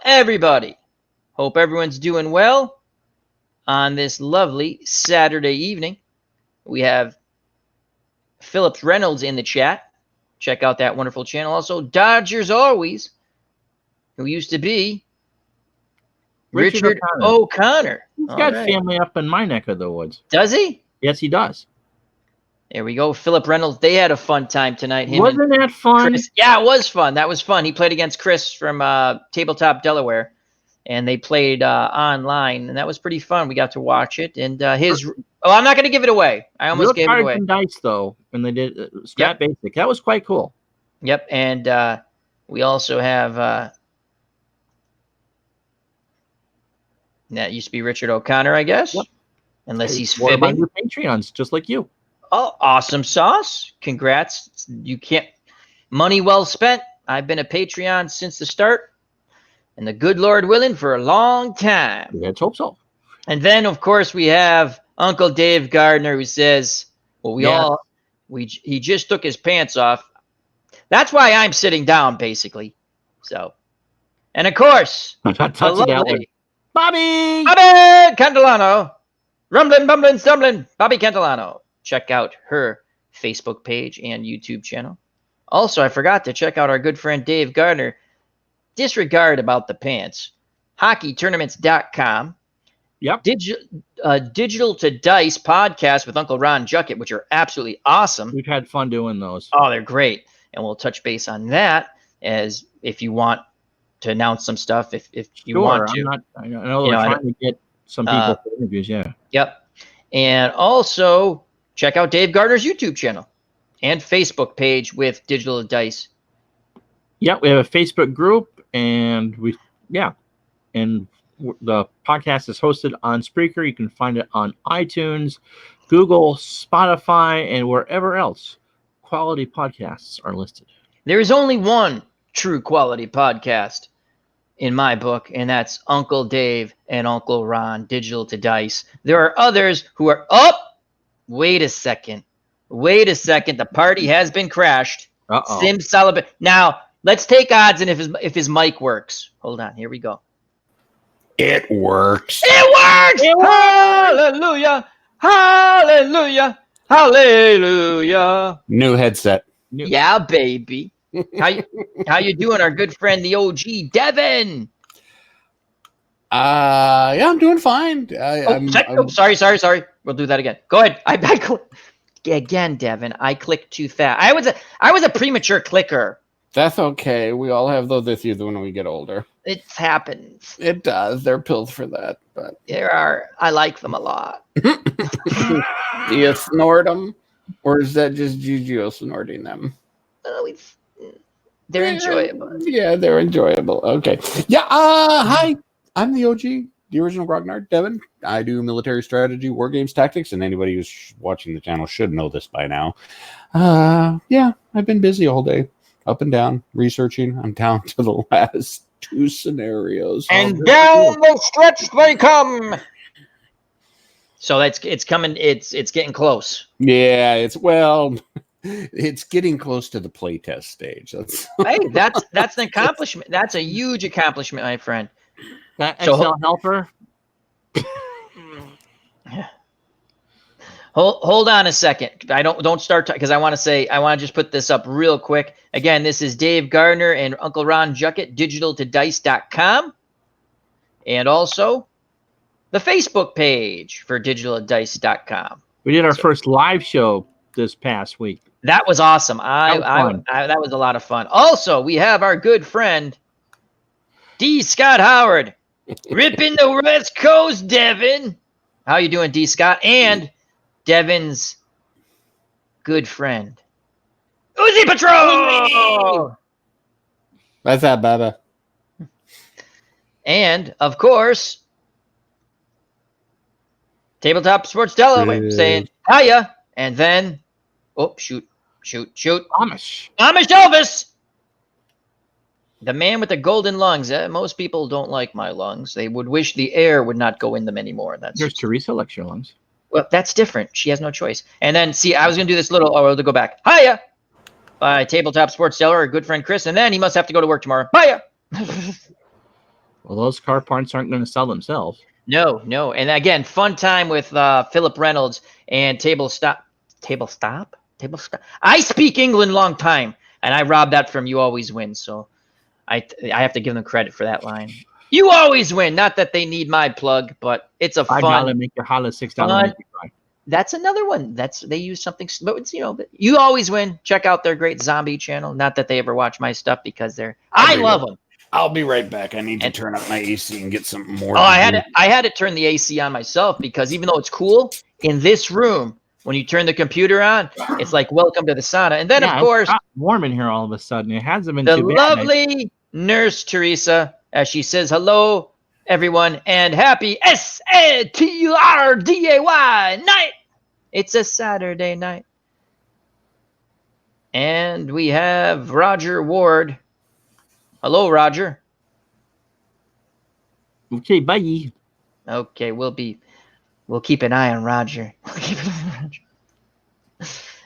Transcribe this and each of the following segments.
everybody? Hope everyone's doing well on this lovely Saturday evening. We have Phillips Reynolds in the chat. Check out that wonderful channel. Also, Dodgers Always, who used to be Richard O'Connor. He's got family up in my neck of the woods. Does he? Yes, he does. There we go. Philip Reynolds. They had a fun time tonight. Wasn't that fun? Chris. Yeah, it was fun. That was fun. He played against Chris from Tabletop Delaware, and they played online, and that was pretty fun. We got to watch it. And I'm not going to give it away. I almost gave it away. And dice, though, when they did Strat Basic. That was quite cool. Yep. And we also have that used to be Richard O'Connor, I guess. Yep. Unless he's fibbing. Your Patreons, just like you. Oh, awesome sauce. Congrats. You can't. Money well spent. I've been a Patreon since the start. And the good Lord willing for a long time. Let's hope so. And then, of course, we have Uncle Dave Gardner, who says, well, he just took his pants off. That's why I'm sitting down, basically. So, and of course, Bobby Cantilano. Rumbling, bumbling, stumbling. Bobby Cantilano. Check out her Facebook page and YouTube channel. Also, I forgot to check out our good friend Dave Gardner. Disregard about the pants. HockeyTournaments.com. Yep. Digital to Dice podcast with Uncle Ron Juckett, which are absolutely awesome. We've had fun doing those. Oh, they're great. And we'll touch base on that as if you want to announce some stuff. If you want to. I know we're trying to get some people for interviews, yeah. Yep. And also check out Dave Gardner's YouTube channel and Facebook page with Digital Dice. Yeah, we have a Facebook group, and the podcast is hosted on Spreaker. You can find it on iTunes, Google, Spotify, and wherever else quality podcasts are listed. There is only one true quality podcast in my book, and that's Uncle Dave and Uncle Ron, Digital to Dice. There are others who are Wait a second. The party has been crashed. Uh-oh. Sim Sullivan. Now, let's take odds and if his mic works. Hold on. Here we go. It works. Hallelujah. Hallelujah. Hallelujah. New headset. Yeah, baby. How you doing, our good friend, the OG, Devin? Yeah, I'm doing fine. Sorry. We'll do that again. Go ahead. Again, Devin. I clicked too fast. I was a premature clicker. That's okay. We all have those issues when we get older. It happens. It does. There are pills for that, but I like them a lot. Do you snort them, or is that just Gigio snorting them? They're enjoyable. Yeah, they're enjoyable. Okay. Yeah. Hi. I'm the OG, the original Grognard, Devin. I do military strategy, war games, tactics, and anybody who's watching the channel should know this by now. Yeah, I've been busy all day, up and down, researching. I'm down to the last 2 scenarios. And down the stretch they come. So it's coming. It's getting close. Yeah, it's getting close to the playtest stage. That's an accomplishment. That's a huge accomplishment, my friend. That Excel helper. Hold on a second. Don't start because I want to just put this up real quick. Again, this is Dave Gardner and Uncle Ron Juckett, digitaltodice.com, and also the Facebook page for digitaltodice.com. We did our first live show this past week. That was awesome. That was a lot of fun. Also, we have our good friend D. Scott Howard, ripping the West Coast, Devin. How you doing, D. Scott? And Devin's good friend, Uzi Patrol. What's up, Baba? And of course, Tabletop Sports Delaware saying hiya, and then shoot. Amish Elvis, the man with the golden lungs. Most people don't like my lungs. They would wish the air would not go in them anymore. There's Teresa likes your lungs. Well, that's different. She has no choice. And then, see, I was going to do this little, to go back. Hiya! By Tabletop Sports Delaware, our good friend Chris. And then he must have to go to work tomorrow. Hiya! Well, those car parts aren't going to sell themselves. No. And again, fun time with Philip Reynolds and Table Stop. I speak England long time, and I robbed that from You Always Win. So I have to give them credit for that line. You always win. Not that they need my plug, but it's a $5 fun. make your holla, $6 fun- make you cry. That's another one. They use something, but it's, You Always Win. Check out their great zombie channel. Not that they ever watch my stuff because I love them. I'll be right back. I need to turn up my AC and get something more. Oh, I had to turn the AC on myself because even though it's cool in this room, when you turn the computer on, it's like welcome to the sauna. And then of course, it's warm in here all of a sudden. It hasn't been the too bad. lovely Nurse Teresa, as she says, hello everyone and happy Saturday night. It's a Saturday night. And we have Roger Ward. Hello, Roger. Okay, bye. Okay, we'll keep an eye on Roger.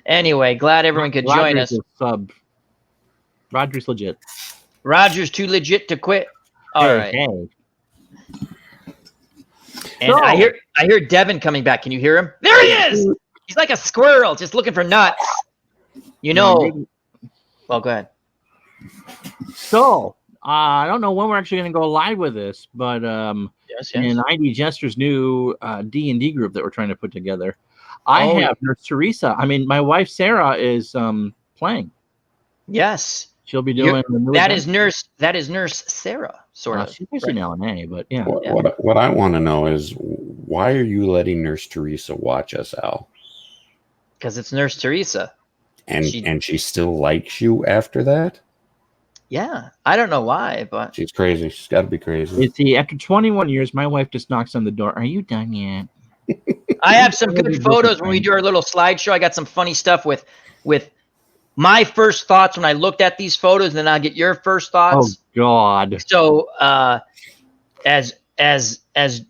Anyway, glad everyone could join us. Roger's legit. Roger's too legit to quit. All right. Hey. And So- I hear Devin coming back. Can you hear him? There he is. He's like a squirrel, just looking for nuts. Well, go ahead. So, I don't know when we're actually going to go live with this, but Yes. in ID Jester's new D&D group that we're trying to put together, I Oh, have Nurse Teresa. I mean, my wife Sarah is playing. Yes. She'll be doing the new That adventure. is Nurse Sarah, sort of. She's based in LNA, but yeah. What I want to know is why are you letting Nurse Teresa watch us, Al? Because it's Nurse Teresa. And she still likes you after that? Yeah. I don't know why, but She's crazy. She's got to be crazy. You see, after 21 years, my wife just knocks on the door. Are you done yet? I have some good photos when we do our little slideshow. I got some funny stuff with my first thoughts when I looked at these photos, and then I'll get your first Oh thoughts. God! So as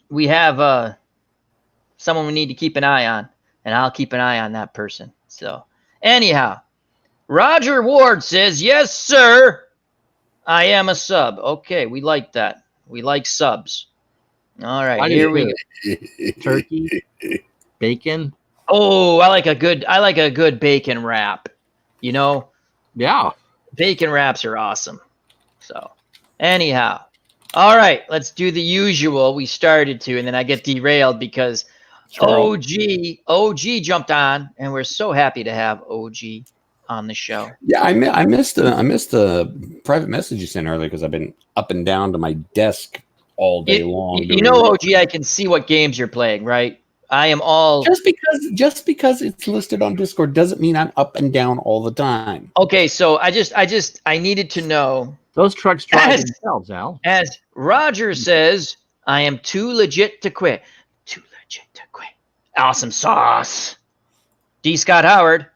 we have someone we need to keep an eye on, and I'll keep an eye on that person. So anyhow, Roger Ward says, yes, sir, I am a sub. Okay, we like that. We like subs. All right, here we go. Turkey, bacon. Oh, I like a good bacon wrap. Yeah. Bacon wraps are awesome. So anyhow, all right, let's do the usual. We started to, and then I get derailed because OG jumped on, and we're so happy to have OG on the show. Yeah, I missed the private message you sent earlier because I've been up and down to my desk all day long. OG, I can see what games you're playing, right? I am all just because it's listed on Discord doesn't mean I'm up and down all the time. okay. So I needed to know. Those trucks drive As- themselves, Al. As Roger says, I am too legit to quit. Too legit to quit. Awesome sauce. D. Scott Howard,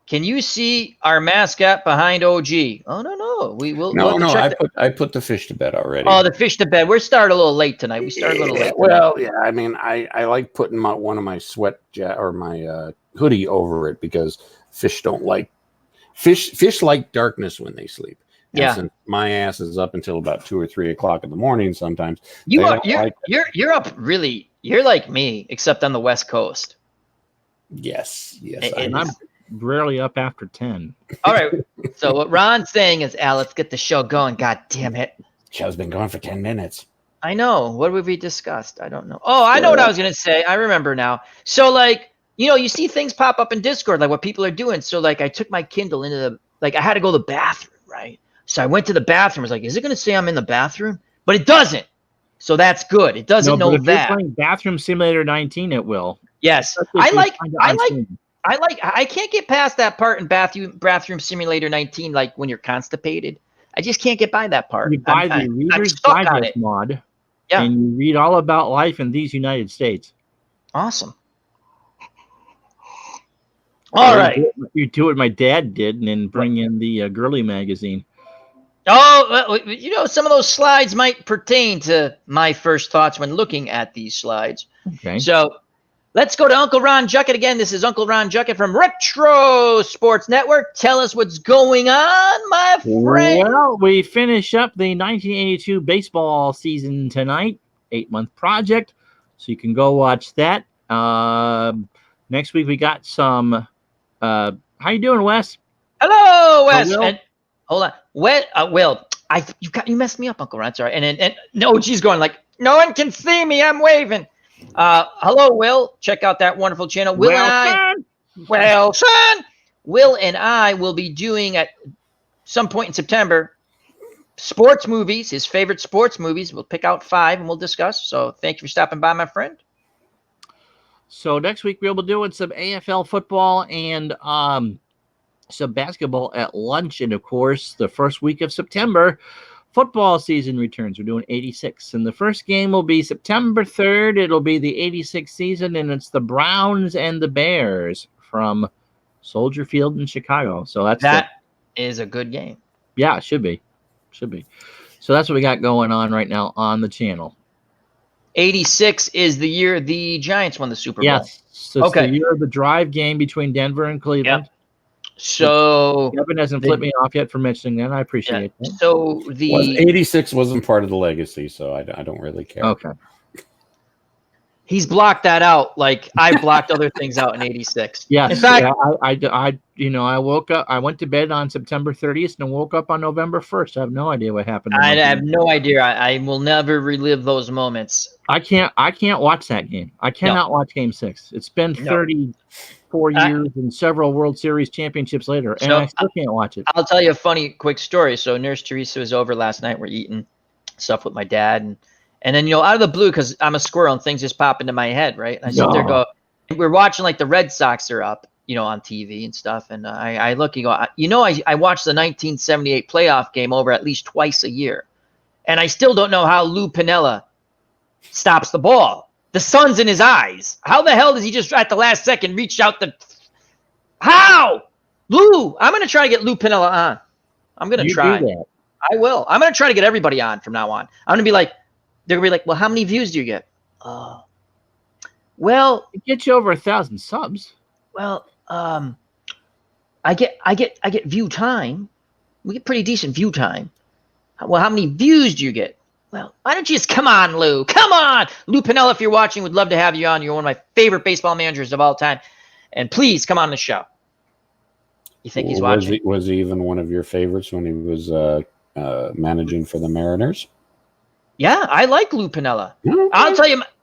can you see our mascot behind OG? Oh no. We'll No, check I put the fish to bed already. Oh, the fish to bed. We're starting a little late tonight. We started a little late. Well, yeah, I mean, I like putting one of my or my hoodie over it because fish don't like fish like darkness when they sleep. And Yeah. since my ass is up until about 2 or 3 o'clock in the morning sometimes. You're up really. You're like me, except on the West Coast. Yes. And I'm rarely up after 10. All right. So what Ron's saying is, Al, let's get the show going. God damn it. Show's been going for 10 minutes. I know. What have we discussed? I don't know. Oh, I know what I was going to say. I remember now. So, you see things pop up in Discord, like what people are doing. So, I took my Kindle into I had to go to the bathroom, right? So I went to the bathroom. I was like, is it going to say I'm in the bathroom? But it doesn't. So that's good. It doesn't know but if that. you're playing Bathroom Simulator 19, it will. Yes. Especially I can't get past that part in Bathroom Simulator 19, when you're constipated. I just can't get by that part. You buy I'm the Reader's stuck on Digest it. mod, Yeah. and you read all about life in these United States. Awesome. All right. You do what my dad did, and then bring in the Girly magazine. Oh, some of those slides might pertain to my first thoughts when looking at these slides. Okay. So Let's go to Uncle Ron Juckett again. This is Uncle Ron Juckett from Retro Sports Network. Tell us what's going on, my friend. Well, we finish up the 1982 baseball season tonight, 8-month project. So you can go watch that. Next week we got some. How you doing, Wes? Hello, Wes. Will? And, hold on, Will. You messed me up, Uncle Ron. Sorry. And no, she's going like, no one can see me. I'm waving. Hello, Will. Check out that wonderful channel. Will and I will be doing at some point in September sports movies, his favorite sports movies. We'll pick out 5 and we'll discuss. So thank you for stopping by, my friend. So next week we'll be doing some AFL football and some basketball at lunch. And of course, the first week of September, football season returns. We're doing 86. And the first game will be September 3rd. It'll be the 86th season, and it's the Browns and the Bears from Soldier Field in Chicago. So that is a good game. Yeah, it should be. So that's what we got going on right now on the channel. 86 is the year the Giants won the Super Bowl. Yes. So it's the year of the drive game between Denver and Cleveland. Yep. So Kevin hasn't flipped me off yet for mentioning that. I appreciate that. So 86 wasn't part of the legacy, so I don't really care. Okay. He's blocked that out like I blocked other things out in 86. Yeah. In fact, I woke up. I went to bed on September 30th and woke up on November 1st. I have no idea what happened. I have no idea. I will never relive those moments. I can't watch that game. I cannot watch Game 6. It's been 34 years and several World Series championships later, and I still can't watch it. I'll tell you a funny, quick story. So Nurse Teresa was over last night. We're eating stuff with my dad, and then, out of the blue, because I'm a squirrel and things just pop into my head, right? And I sit there and go, we're watching like the Red Sox are up, on TV and stuff. And I look and go, I watched the 1978 playoff game over at least twice a year. And I still don't know how Lou Piniella stops the ball. The sun's in his eyes. How the hell does he just at the last second reach out how? Lou, I'm going to try to get Lou Piniella on. I'm going to try. Do that. I will. I'm going to try to get everybody on from now on. I'm going to be like, they're going to be like, well, how many views do you get? Well, it gets you over 1,000 subs. Well, I get view time. We get pretty decent view time. Well, how many views do you get? Well, why don't you just come on, Lou? Come on, Lou Piniella. If you're watching, would love to have you on. You're one of my favorite baseball managers of all time, and please come on the show. You think he's watching? Was he even one of your favorites when he was managing for the Mariners? Yeah, I like Lou Piniella. Okay.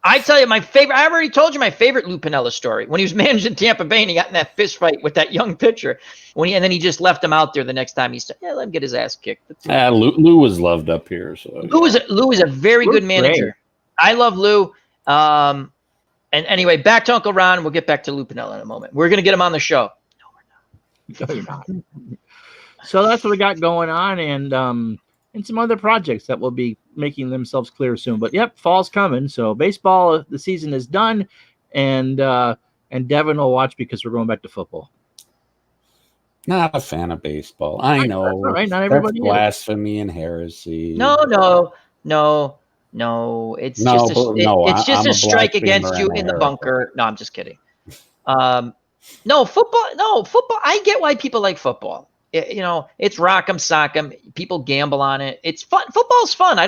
I tell you my favorite. I already told you my favorite Lou Piniella story when he was managing Tampa Bay and he got in that fist fight with that young pitcher. And then he just left him out there the next time. He said, "Yeah, let him get his ass kicked." Lou was loved up here. So Lou is a very good manager. Great. I love Lou. And anyway, back to Uncle Ron. We'll get back to Lou Piniella in a moment. We're gonna get him on the show. No, we're not. So that's what we got going on, and some other projects that will be making themselves clear soon. But yep, fall's coming. So baseball, the season is done, and Devin will watch because we're going back to football. Not a fan of baseball. I know. All right, not everybody. That's blasphemy and heresy. No. It's just a strike against you in the bunker. No, I'm just kidding. No football. I get why people like football. It's rock'em sock'em. People gamble on it. It's fun. Football's fun. I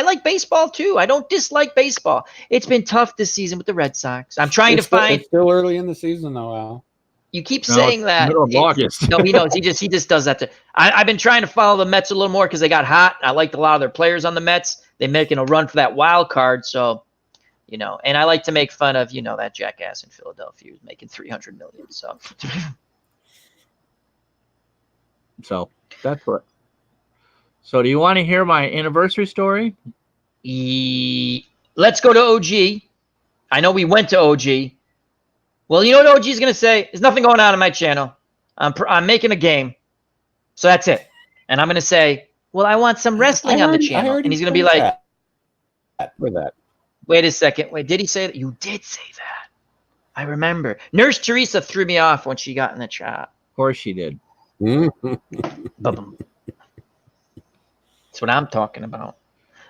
like baseball too. I don't dislike baseball. It's been tough this season with the Red Sox. I'm trying to find. It's still early in the season though, Al. You keep saying that. Middle of August. No, he knows. He just does that. I've been trying to follow the Mets a little more because they got hot. I liked a lot of their players on the Mets. They're making a run for that wild card. So, and I like to make fun of, that jackass in Philadelphia who's making $300 million. So that's what. So do you want to hear my anniversary story? Let's go to OG. I know we went to OG. Well, you know what OG is going to say? There's nothing going on my channel. I'm making a game. So that's it. And I'm going to say, well, I want some wrestling on the channel. And he's going to be like, for that. Wait a second. Wait, did he say that? You did say that. I remember. Nurse Teresa threw me off when she got in the chat. Of course she did. That's what I'm talking about.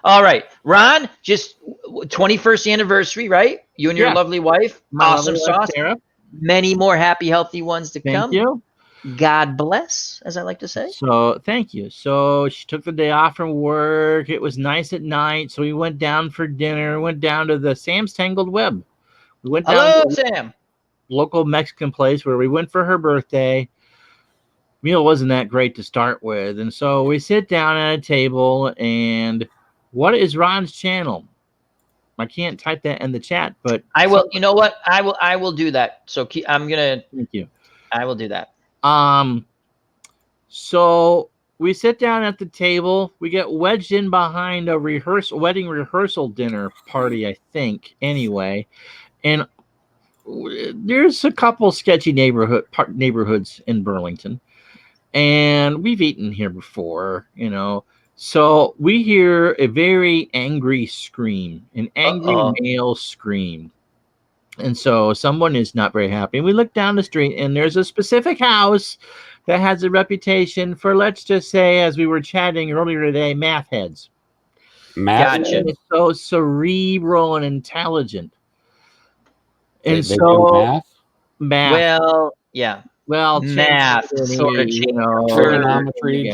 All right, Ron, just 21st anniversary, right? You and your Yeah. lovely wife. My Awesome lovely wife, sauce. Sarah. Many more happy, healthy ones to Thank come. you. God bless, as I like to say. So thank you. So she took the day off from work. It was nice at night. So we went down for dinner, went down to the Sam's Tangled Web. We went down Hello, to the Sam. local Mexican place where we went for her birthday. Meal wasn't that great to start with. And so we sit down at a table, and what is Ron's channel? I can't type that in the chat, but I will. You know what? I will do that. So I'm gonna. Thank you. I will do that. So we sit down at the table. We get wedged in behind a wedding rehearsal dinner party, I think. Anyway, and there's a couple sketchy neighborhoods in Burlington, and we've eaten here before, you know. So we hear a very angry scream, an angry male scream. And so someone is not very happy. We look down the street, and there's a specific house that has a reputation for, let's just say, as we were chatting earlier today, math heads. Gotcha. So cerebral and intelligent. And They do math. Well, yeah. Well, math sort of you know, trigonometry,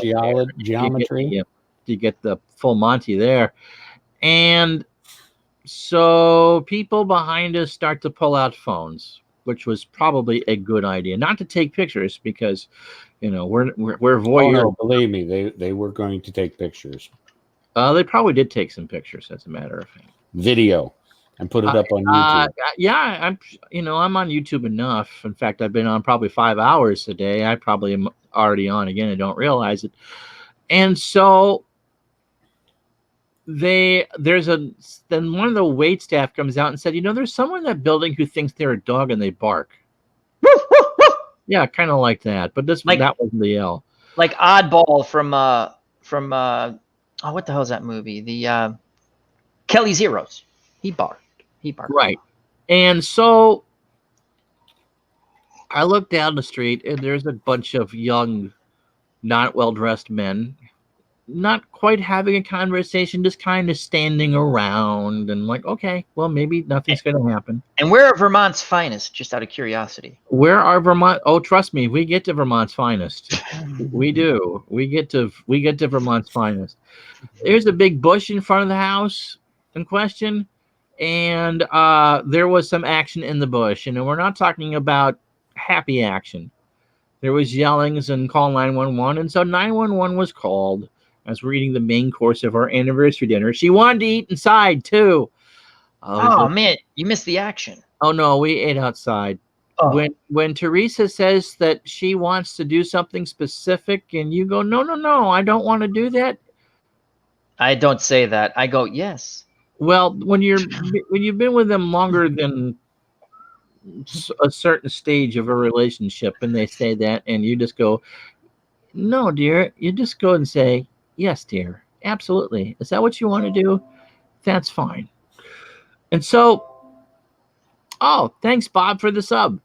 geometry. You get the full Monty there. And so people behind us start to pull out phones, which was probably a good idea. Not to take pictures because, you know, we're voyeurs. Oh, no, believe me, they were going to take pictures. They probably did take some pictures, as a matter of fact. Video and put it up on YouTube. Yeah, I'm on YouTube enough. In fact, I've been on probably 5 hours a day. I probably am already on again. I don't realize it. And so then one of the wait staff comes out and said, you know, there's someone in that building who thinks they're a dog and they bark. Yeah, kind of like that. But that wasn't the yell. Like Oddball from what the hell is that movie? The Kelly's Heroes. He barked. Right. And so I look down the street, and there's a bunch of young, not well-dressed men, not quite having a conversation, just kind of standing around and like, okay, well, maybe nothing's going to happen. And where are Vermont's finest, just out of curiosity? Where are Vermont? Oh, trust me, we get to Vermont's finest. We do. We get to Vermont's finest. There's a big bush in front of the house in question, and there was some action in the bush. And we're not talking about happy action. There was yellings and call 911, and so 911 was called as we're eating the main course of our anniversary dinner. She wanted to eat inside too. Man, you missed the action. Oh no, we ate outside. Oh. When Teresa says that she wants to do something specific, and you go, no, I don't want to do that. I don't say that. I go, yes. Well, when you've been with them longer than a certain stage of a relationship, and they say that, and you just go, no, dear. You just go and say, yes, dear. Absolutely. Is that what you want to do? That's fine. And so, thanks, Bob, for the sub.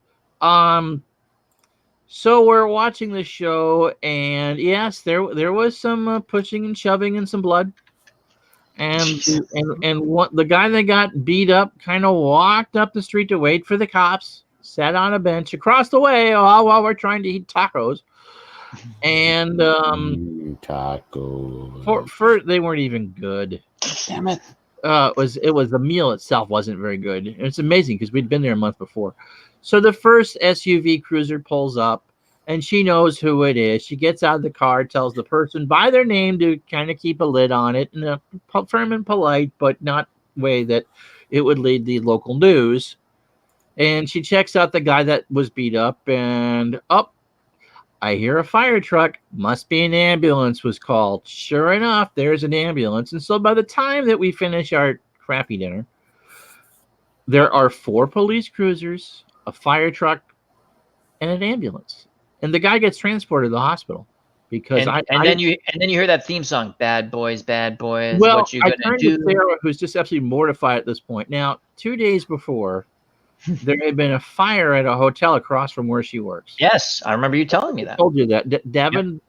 So we're watching the show, and yes, there was some pushing and shoving and some blood. And the guy that got beat up kind of walked up the street to wait for the cops, sat on a bench across the way while we're trying to eat tacos. And tacos. For they weren't even good. Damn it. It was the meal itself wasn't very good. It's amazing because we'd been there a month before. So the first SUV cruiser pulls up, and she knows who it is. She gets out of the car, tells the person by their name to kind of keep a lid on it in a firm and polite, but not way that it would lead the local news. And she checks out the guy that was beat up, and I hear a fire truck. Must be an ambulance was called. Sure enough, there's an ambulance. And so by the time that we finish our crappy dinner, there are 4 police cruisers, a fire truck, and an ambulance. And the guy gets transported to the hospital because then you hear that theme song, "Bad Boys, Bad Boys." Well, what you gonna do? To Sarah, who's just absolutely mortified at this point. Now, 2 days before, there had been a fire at a hotel across from where she works. Yes, I remember you telling me that. I told you that. Devin,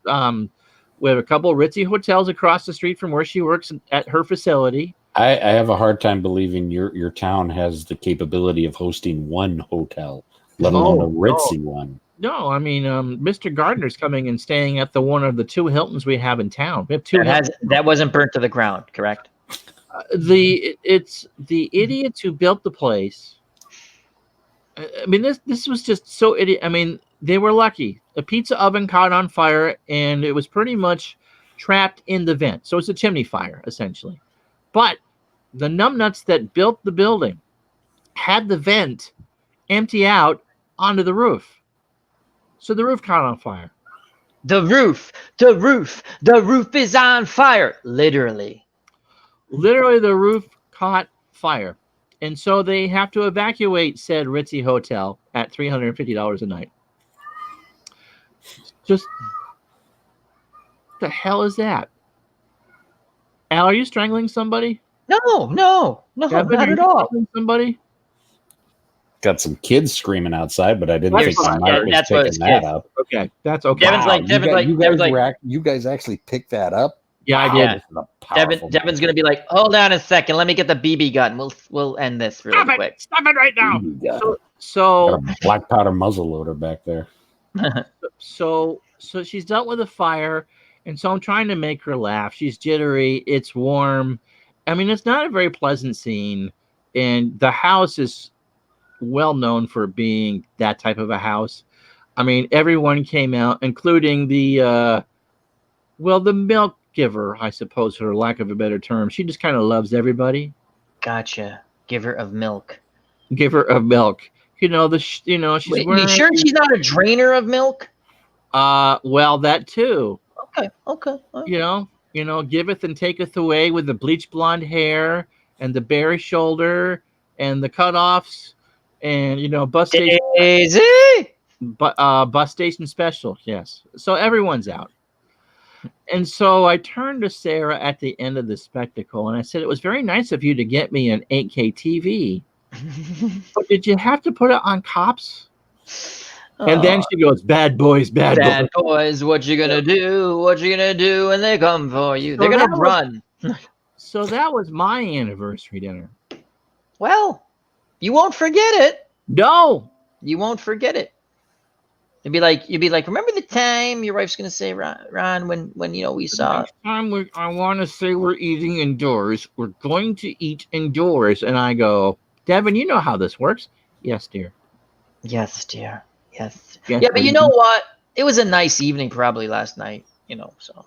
we have a couple of ritzy hotels across the street from where she works at her facility. I have a hard time believing your town has the capability of hosting one hotel, let alone a ritzy one. No, I mean, Mr. Gardner's coming and staying at the one of the 2 Hiltons we have in town. We have 2 Hiltons. That wasn't burnt to the ground, correct? It's the idiots who built the place. I mean, this was just so idiot. I mean, they were lucky. The pizza oven caught on fire, and it was pretty much trapped in the vent. So it's a chimney fire, essentially. But the numbnuts that built the building had the vent empty out onto the roof. So the roof caught on fire. The roof is on fire. Literally, the roof caught fire. And so they have to evacuate said ritzy hotel at $350 a night. Just the hell is that? Al, are you strangling somebody? No, Devin, not at all. Somebody? Got some kids screaming outside, but I didn't think Mike was picking that up. Okay, that's okay. You guys actually picked that up? Yeah, I did. Devin's gonna be like, hold on a second, let me get the BB gun. We'll end this really quick. Stop it right now. So got a black powder muzzle loader back there. So she's dealt with a fire, and so I'm trying to make her laugh. She's jittery. It's warm. I mean, it's not a very pleasant scene, and the house is well known for being that type of a house. I mean, everyone came out, including the milk giver, I suppose, for lack of a better term. She just kind of loves everybody. Gotcha. Giver of milk. Giver of milk. She's Wait, wearing. You sure she's not a drainer of milk? Well, that too. Okay. Giveth and taketh away with the bleach blonde hair and the bare shoulder and the cutoffs and bus station. Daisy. Bus station special, yes. So everyone's out. And so I turned to Sarah at the end of the spectacle and I said, it was very nice of you to get me an 8K TV. But did you have to put it on Cops? And then she goes, bad boys. What you gonna do? What you gonna do when they come for you? They're gonna run. So that was my anniversary dinner. Well, you won't forget it. No. You won't forget it. You'd be like, remember the time your wife's gonna say, Ron, when we saw. Next time I want to say we're eating indoors. We're going to eat indoors, and I go, Devin, you know how this works. Yes, dear. Yes, dear. Yes. Yeah, but you know what? It was a nice evening, probably last night. So.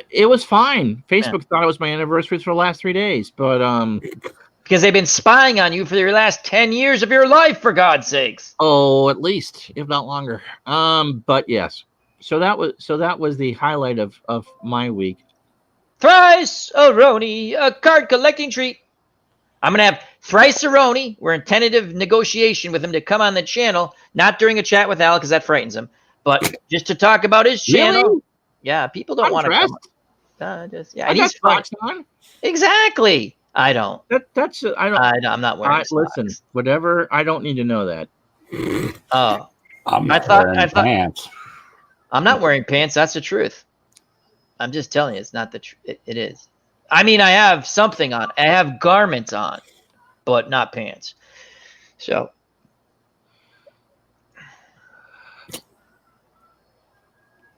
It was fine. Facebook thought it was my anniversary for the last 3 days, but because they've been spying on you for your last 10 years of your life, for God's sakes. Oh, at least, if not longer. But yes. So that was the highlight of my week. Thrice-a-roni, a card collecting treat. I'm gonna have Thrice-a-roni. We're in tentative negotiation with him to come on the channel, not during a chat with Al because that frightens him, but just to talk about his channel. Really? Yeah, people don't want to come. And he's Fox on. Exactly. I don't. I'm not wearing. Listen, whatever. I don't need to know that. Oh, I'm not wearing pants. I'm not wearing pants. That's the truth. I'm just telling you, it's not the truth. It is. I mean, I have something on. I have garments on, but not pants. So.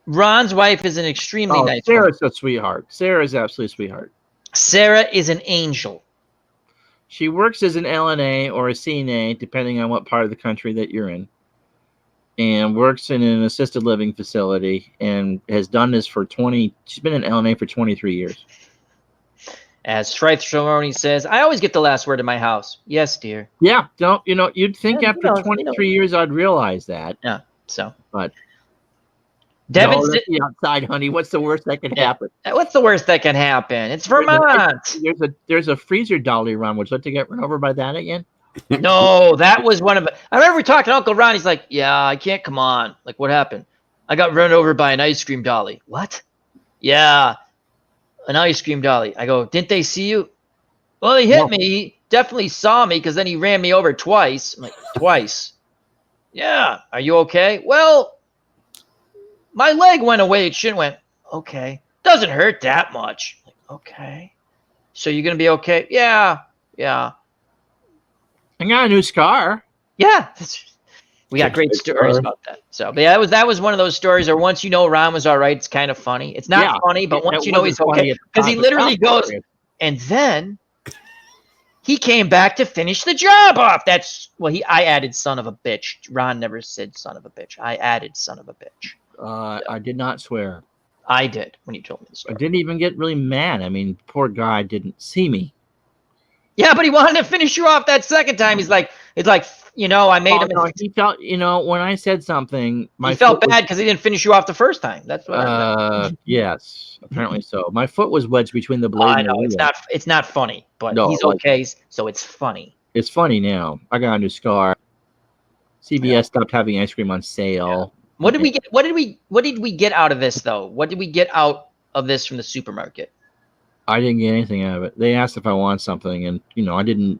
Ron's wife is an extremely nice Sarah's a sweetheart. Sarah's absolutely a sweetheart. Sarah is an angel. She works as an LNA or a CNA, depending on what part of the country that you're in, and works in an assisted living facility and has done this she's been an LNA for 23 years. As Thrice-a-roni says, I always get the last word in my house. Yes, dear. Yeah, you'd think after 23 years I'd realize that. Yeah, so. But Devin's outside, honey. What's the worst that can happen? What's the worst that can happen? It's Vermont. There's a freezer dolly run. Would you like to get run over by that again? No, that was one of. I remember talking to Uncle Ron. He's like, "Yeah, I can't come on. Like, what happened? I got run over by an ice cream dolly. What? Yeah, an ice cream dolly. I go, didn't they see you? Well, he hit me. He definitely saw me because then he ran me over twice. I'm like, twice? Yeah. Are you okay? Well, my leg went away. It shouldn't went. Okay. Doesn't hurt that much. Like, okay. So you're gonna be okay? Yeah. I got a new scar. Yeah. We got great Big stories scar. about that. So, but yeah, that was one of those stories. Or once you know Ron was all right, it's kind of funny. It's not Yeah, funny, but once it you know wasn't he's funny okay, at the because time, he but literally afterwards, goes, and then he came back to finish the job off. I added son of a bitch. Ron never said son of a bitch. I added son of a bitch. I did not swear. I did when you told me the I story. didn't even get really mad. I mean, poor guy didn't see me. Yeah, but he wanted to finish you off that second time. It's like, I made him. No, he felt, when I said something, He felt bad because he didn't finish you off the first time. That's what I meant. Yes, apparently so. My foot was wedged between the blade I and the know wheel. it's not funny, but No, he's like- okay, so it's funny. It's funny now. I got a new scar. CVS stopped having ice cream on sale. What did we get? What did we get out of this though? What did we get out of this from the supermarket? I didn't get anything out of it. They asked if I want something, and I didn't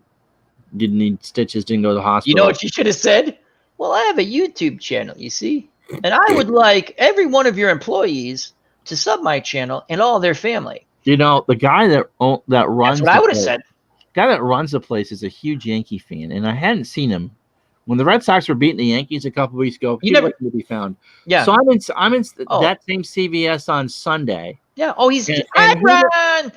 need stitches. Didn't go to the hospital. You know what you should have said? Well, I have a YouTube channel, you see, and I would like every one of your employees to sub my channel and all their family. The guy that runs That's what I would have place- said. guy that runs the place is a huge Yankee fan, and I hadn't seen him when the Red Sox were beating the Yankees a couple weeks ago. He never- wasn't to be found. Yeah. So I'm in Oh. that same CVS on Sunday. Yeah. Oh, he's And hi, who the- Ron.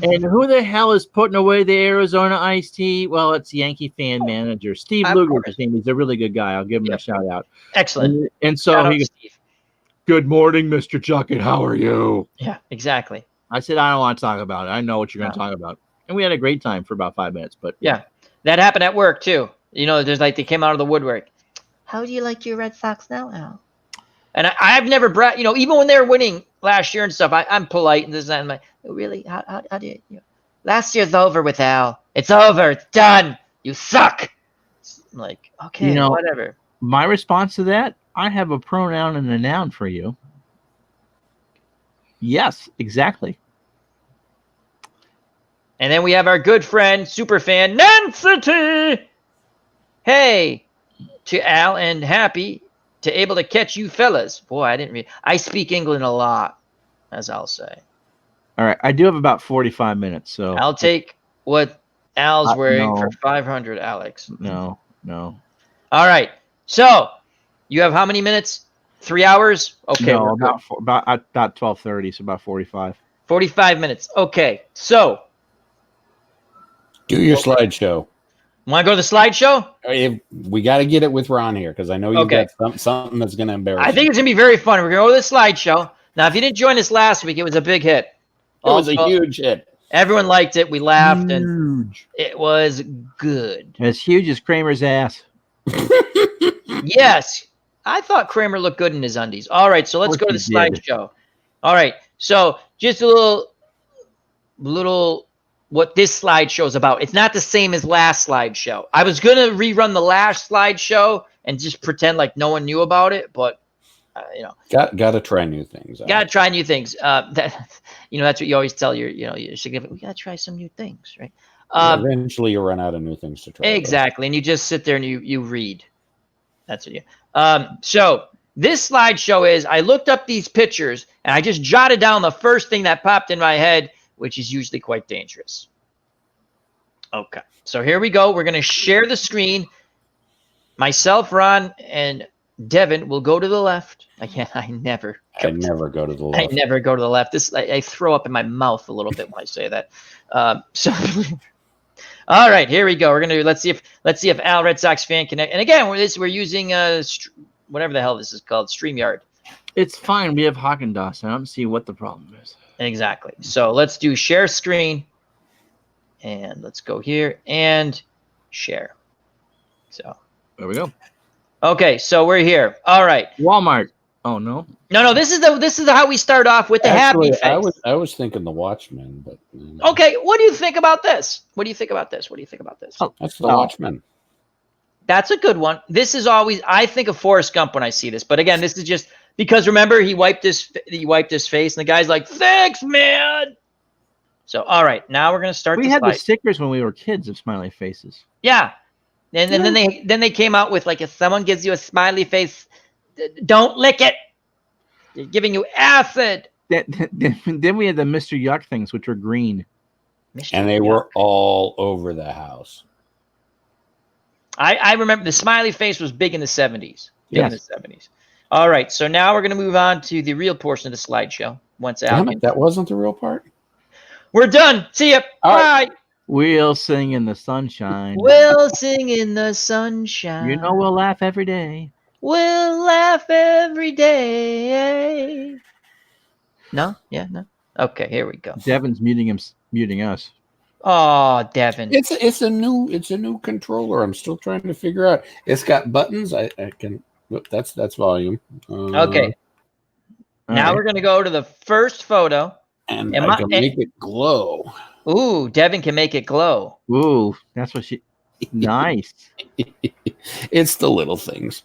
And who the hell is putting away the Arizona iced tea? Well, it's Yankee fan manager Steve Of Luger's course. his name. He's a really good guy. I'll give him Yep. a shout out. Excellent. And so Shout out he to goes, Steve. "Good morning, Mr. Chuckett. How are you?" Yeah, exactly. I said, "I don't want to talk about it. I know what you're going to No. talk about." And we had a great time for about 5 minutes. But Yeah, that happened at work too. There's they came out of the woodwork. How do you like your Red Sox now, Al? And I've never brought, even when they were winning last year and stuff, I'm polite and this and that. I'm like, really? How do you? Last year's over with Al. It's over. It's done. You suck. I'm like, okay, whatever. my response to that, I have a pronoun and a noun for you. Yes, exactly. And then we have our good friend, super fan, Nancy. Hey, to Al and Happy to able to catch you fellas. Boy, I didn't read. I speak England a lot, as I'll say. All right, I do have about 45 minutes, so I'll take what Al's wearing no. for 500, Alex. no. All right. So you have how many minutes? 3 hours? Okay. No, we're good. about 12:30, so about 45. 45 minutes. Okay. So Do your slideshow. want to go to the slideshow? We got to get it with Ron here because I know you've Okay. got something that's going to embarrass I think you. it's going to be very fun. We're going to go to the slideshow. Now, if you didn't join us last week, it was a big hit. It was a Also, huge hit. Everyone liked it. We laughed, and Huge. it was good. As huge as Kramer's ass. Yes. I thought Kramer looked good in his undies. All right, so let's Of go to course the he did. slideshow. All right, so just a little what this slideshow is about. It's not the same as last slideshow. I was going to rerun the last slideshow and just pretend like no one knew about it, but, Got to try new things. got to try new things. That's what you always tell your significant. We got to try some new things, right? Eventually, you'll run out of new things to try. Exactly, and you just sit there and you read. That's what you. So this slideshow is I looked up these pictures and I just jotted down the first thing that popped in my head, which is usually quite dangerous. Okay, so here we go. We're going to share the screen. Myself, Ron, and Devin will go to the left. I never go to the left. I never go to the left. I throw up in my mouth a little bit when I say that. So, all right, here we go. We're gonna let's see if Al Red Sox fan connect. And again, we're using whatever the hell this is called, StreamYard. It's fine. We have Haagen-Dazs. I don't see what the problem is. Exactly. So let's do share screen, and let's go here and share. So There we go. okay, so we're here. All right. Walmart. Oh no. No, this is how we start off with the Actually, happy face. I was thinking the Watchmen, but Okay, what do you think about this? Oh, that's the Oh. Watchmen. That's a good one. This is always I think of Forrest Gump when I see this. But again, this is just because remember he wiped his face and the guy's like, "Thanks, man." So all right, now we're gonna start. We the had the slide. stickers when we were kids of smiley faces. Yeah, and then they came out with like if someone gives you a smiley face, don't lick it. They're giving you acid. Then we had the Mr. Yuck things, which were green. And they were all over the house. I remember the smiley face was big in the 70s. Yes. In the 70s. All right, so now we're going to move on to the real portion of the slideshow. Once Damn it, that wasn't the real part. We're done. See ya. All Bye. We'll sing in the sunshine. We'll sing in the sunshine. You know we'll laugh every day. We'll laugh every day. No? Yeah, no. Okay, here we go. Devin's muting us. Oh, Devin. It's a new controller. I'm still trying to figure out. It's got buttons. I can. That's volume. Okay. Now we're gonna go to the first photo. And I can make it glow. Ooh, Devin can make it glow. Ooh, that's what she. Nice. It's the little things.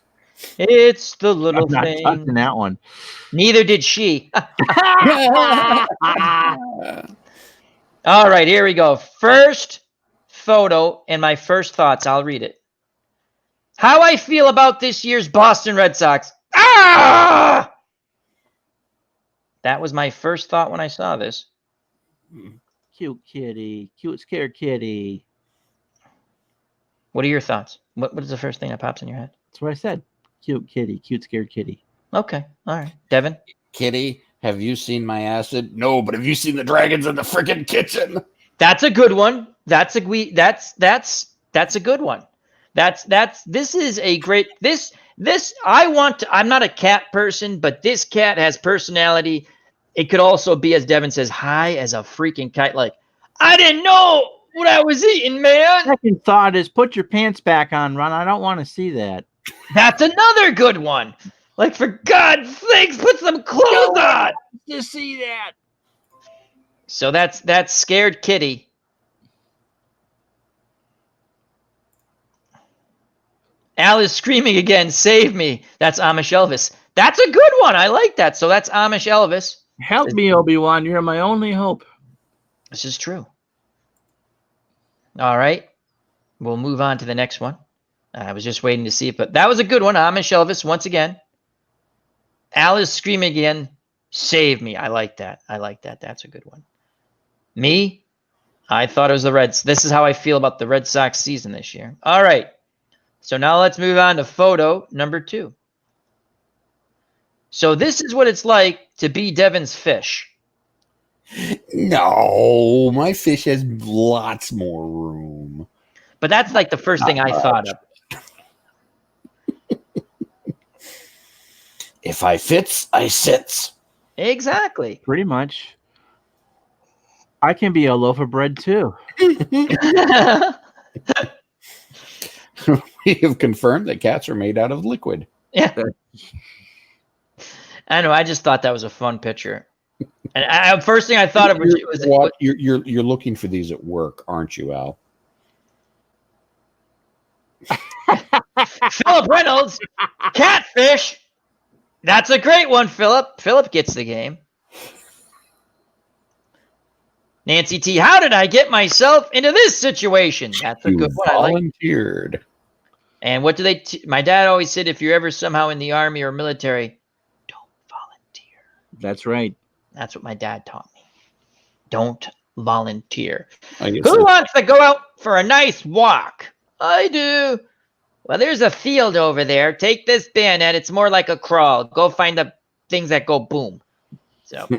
It's the little I'm not thing. touching that one. Neither did she. All right, here we go. First photo and my first thoughts. I'll read it. How I feel about this year's Boston Red Sox. Ah! That was my first thought when I saw this. Cute kitty. Cute scared kitty. What are your thoughts? What is the first thing that pops in your head? That's what I said. Cute kitty. Cute scared kitty. Okay. All right. Devin? Kitty, have you seen my acid? No, but have you seen the dragons in the freaking kitchen? That's a good one. That's a good one. This is a great I'm not a cat person, but this cat has personality. It could also be, as Devin says, high as a freaking kite. Like, I didn't know what I was eating, man. Second thought is put your pants back on, Ron. I don't want to see that. That's another good one. Like, for God's sakes, put some clothes on. To see that. So that's Scared Kitty. Al is screaming again, save me. That's Amish Elvis. That's a good one. I like that. So that's Amish Elvis. Help me, Obi-Wan. You're my only hope. This is true. All right. We'll move on to the next one. I was just waiting to see it, but that was a good one. Amish Elvis once again. Al is screaming again, save me. I like that. That's a good one. Me, I thought it was the Reds. This is how I feel about the Red Sox season this year. All right. So now let's move on to photo number 2. So this is what it's like to be Devin's fish. No, my fish has lots more room. But that's like the first thing I thought of. If I fits, I sits. Exactly. Pretty much. I can be a loaf of bread too. We have confirmed that cats are made out of liquid. Yeah. I know. I just thought that was a fun picture. And first thing I thought of was you're looking for these at work, aren't you, Al? Philip Reynolds, catfish. That's a great one, Philip. Philip gets the game. Nancy T, how did I get myself into this situation? That's a good one. Volunteered. I like. And what do they? My dad always said, if you're ever somehow in the army or military, don't volunteer. That's right. That's what my dad taught me. Don't volunteer. Who wants to go out for a nice walk? I do. Well, there's a field over there. Take this bayonet. It's more like a crawl. Go find the things that go boom. So.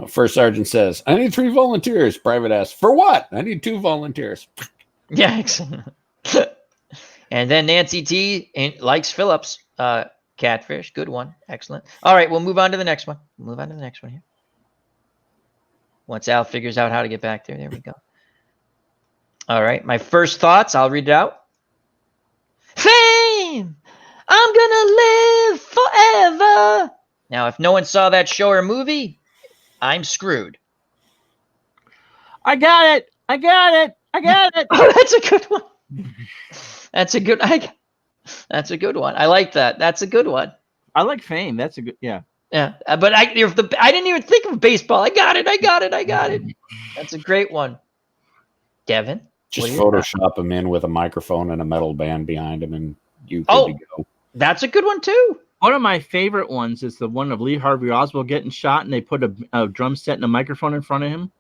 First sergeant says, I need 3 volunteers. Private asks, for what? I need 2 volunteers. Yeah. And then Nancy T likes Phillips catfish. Good one. Excellent. All right, we'll move on to the next one. Here. Once Al figures out how to get back there. There we go. All right, my first thoughts. I'll read it out. Fame! I'm gonna live forever. Now, if no one saw that show or movie, I'm screwed. I got it. Oh, that's a good one. That's a good one. I like that. That's a good one. I like Fame. That's a good, yeah. Yeah, but I didn't even think of baseball. I got it. That's a great one. Devin? Just Photoshop him in with a microphone and a metal band behind him, and you good to go. That's a good one, too. One of my favorite ones is the one of Lee Harvey Oswald getting shot, and they put a drum set and a microphone in front of him.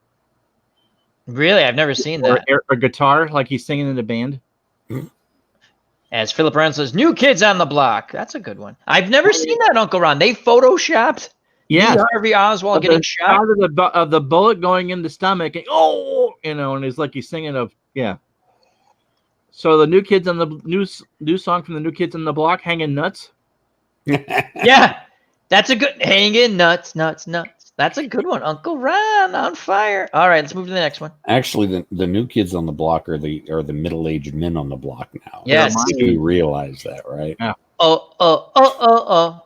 Really? I've never seen or that. a guitar like he's singing in the band. As Philip Reynolds says, New Kids on the Block. That's a good one. I've never seen that, Uncle Ron. They photoshopped Yes. Lee Harvey Oswald getting shot. Out of the bullet going in the stomach. And, and it's like he's singing of So the New Kids on the new song from the New Kids on the Block, Hanging Nuts. Yeah, that's a good hanging nuts. That's a good one. Uncle Ron on fire. All right, let's move to the next one. Actually, the New Kids on the Block are the middle-aged men on the block now. Yes. You realize that, right? Yeah. Oh.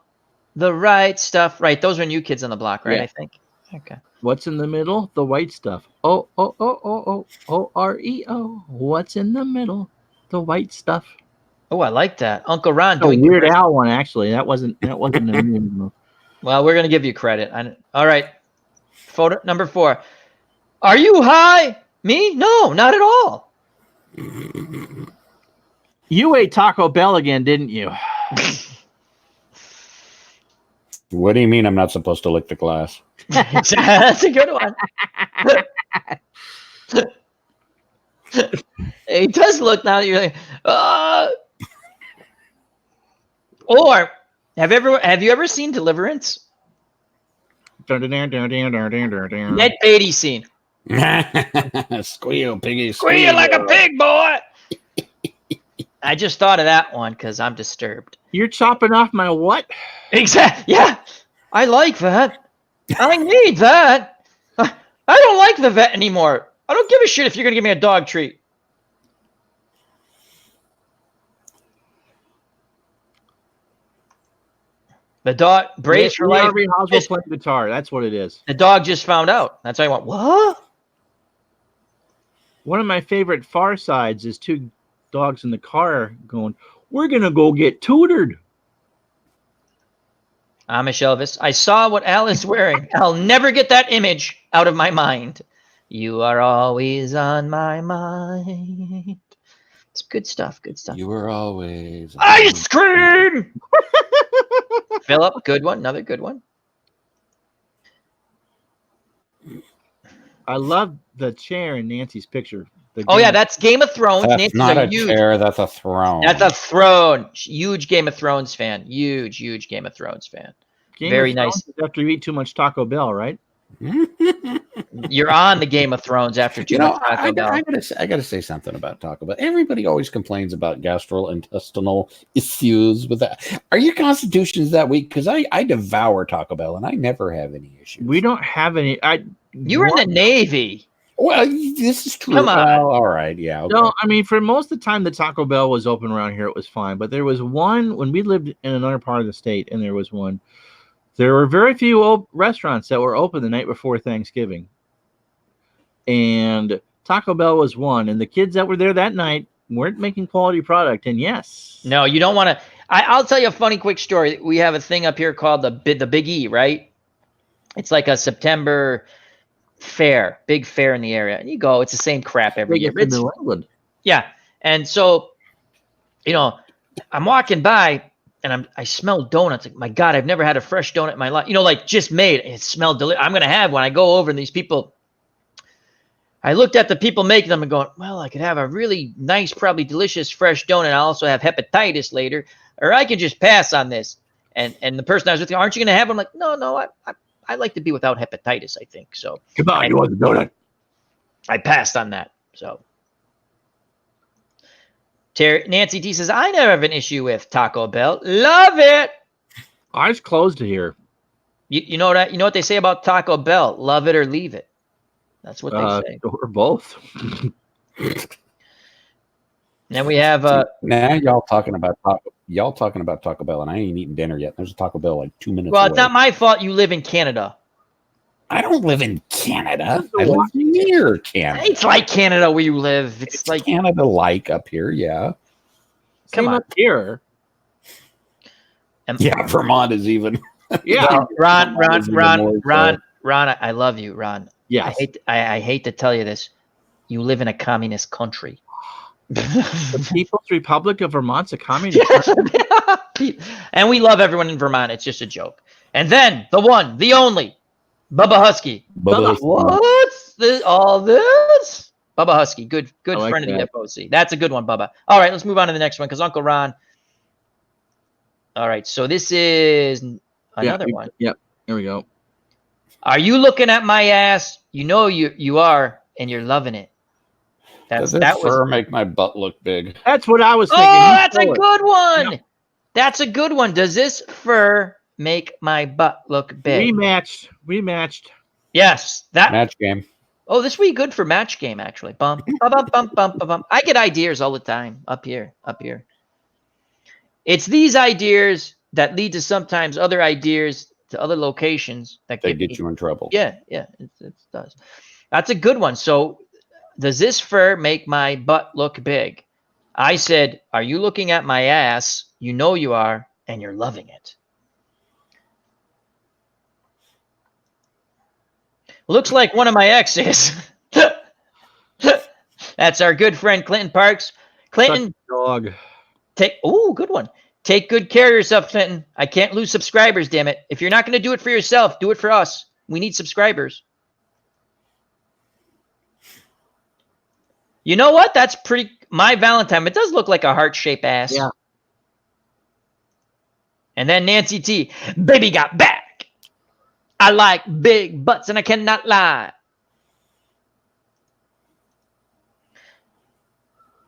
The right stuff. Right, those are New Kids on the Block, right? Yeah. I think. Okay. What's in the middle? The white stuff. O-R-E-O. What's in the middle? The white stuff. Oh, I like that. Uncle Ron A doing Weird Al one, actually. That wasn't a new. Well, we're going to give you credit. All right. Photo number 4. Are you high? Me? No, not at all. You ate Taco Bell again, didn't you? What do you mean I'm not supposed to lick the glass? That's a good one. It does look now that you're like, Or have you ever seen Deliverance? Ned Beatty scene. Squeal, piggy, Squeal like a pig, boy. I just thought of that one because I'm disturbed. You're chopping off my what? Exactly. Yeah, I like that. I need that. I don't like the vet anymore. I don't give a shit if you're gonna give me a dog treat. The dog brace for life. Harvey Oswald playing guitar. That's what it is. The dog just found out. That's why I went, what? One of my favorite Far Sides is 2 dogs in the car going, "We're gonna go get tutored." Amish Elvis. I saw what Al is wearing. I'll never get that image out of my mind. You are always on my mind. It's good stuff. Good stuff. You were always Ice cream. Philip, good one. Another good one. I love the chair in Nancy's picture. Oh yeah, that's Game of Thrones. That's Nancy's not a huge, chair. That's a throne. That's a throne. Huge Game of Thrones fan. Huge Game of Thrones fan. Very nice. After you eat too much Taco Bell, right? You're on the Game of Thrones after too much Taco Bell. I gotta say something about Taco Bell. Everybody always complains about gastrointestinal issues with that. Are your constitutions that weak? Because I devour Taco Bell and I never have any issues. We don't have any. You were in the Navy. Well, this is true. Come on. Well, all right, yeah. Okay. No, I mean, for most of the time the Taco Bell was open around here, it was fine. But there was one when we lived in another part of the state, and there was one. There were very few restaurants that were open the night before Thanksgiving. And Taco Bell was one. And the kids that were there that night weren't making quality product. And yes. No, you don't want to. I'll tell you a funny quick story. We have a thing up here called the Big E, right? It's like a September fair, big fair in the area. And you go, it's the same crap every year. New England. Yeah. And so, I'm walking by and I smell donuts. Like, my God, I've never had a fresh donut in my life. Like just made. It smelled delicious. I'm going to have one. I go over and these people, I looked at the people making them and going, well, I could have a really nice, probably delicious fresh donut. I also have hepatitis later, or I can just pass on this. And the person I was with, aren't you going to have one? I'm like, no, I like to be without hepatitis, I think. So come on, you want the donut? I passed on that. So Nancy D says, I never have an issue with Taco Bell. Love it. Eyes closed here. You know what they say about Taco Bell? Love it or leave it. That's what they say. Or both. Then we have now y'all talking about Taco Bell, and I ain't eating dinner yet. There's a Taco Bell like 2 minutes well, away. it's not my fault you live in Canada. I don't live in Canada. I live near Canada. It's like Canada where you live. It's like Canada-like up here, yeah. Come on. Up here. Yeah, Vermont is even. Yeah. Ron, I love you, Ron. Yes. I hate to tell you this. You live in a communist country. The People's Republic of Vermont's a communist country. And we love everyone in Vermont. It's just a joke. And then the one, the only, Bubba Husky. Bubba. What's all this? Bubba Husky, good like friend of the that. FOC. That's a good one, Bubba. All right, let's move on to the next one because Uncle Ron. All right, so this is another one. Yep. Here we go. Are you looking at my ass? You know you are, and you're loving it. Does this fur make my butt look big? That's what I was thinking. Oh, that's a good one. Yep. That's a good one. Does this fur make my butt look big? We matched. Yes, that match game. Oh, this would be good for match game actually. Bump, bump, bump, bump, bump, bump. I get ideas all the time up here. It's these ideas that lead to sometimes other ideas to other locations that get you in trouble. Yeah, it does. That's a good one. So, does this fur make my butt look big? I said, are you looking at my ass? You know you are, and you're loving it. Looks like one of my exes. That's our good friend Clinton Parks. Clinton, dog. Good one. Take good care of yourself, Clinton. I can't lose subscribers, damn it. If you're not going to do it for yourself, do it for us. We need subscribers. You know what? That's pretty. My Valentine. It does look like a heart-shaped ass. Yeah. And then Nancy T. Baby got back. I like big butts, and I cannot lie.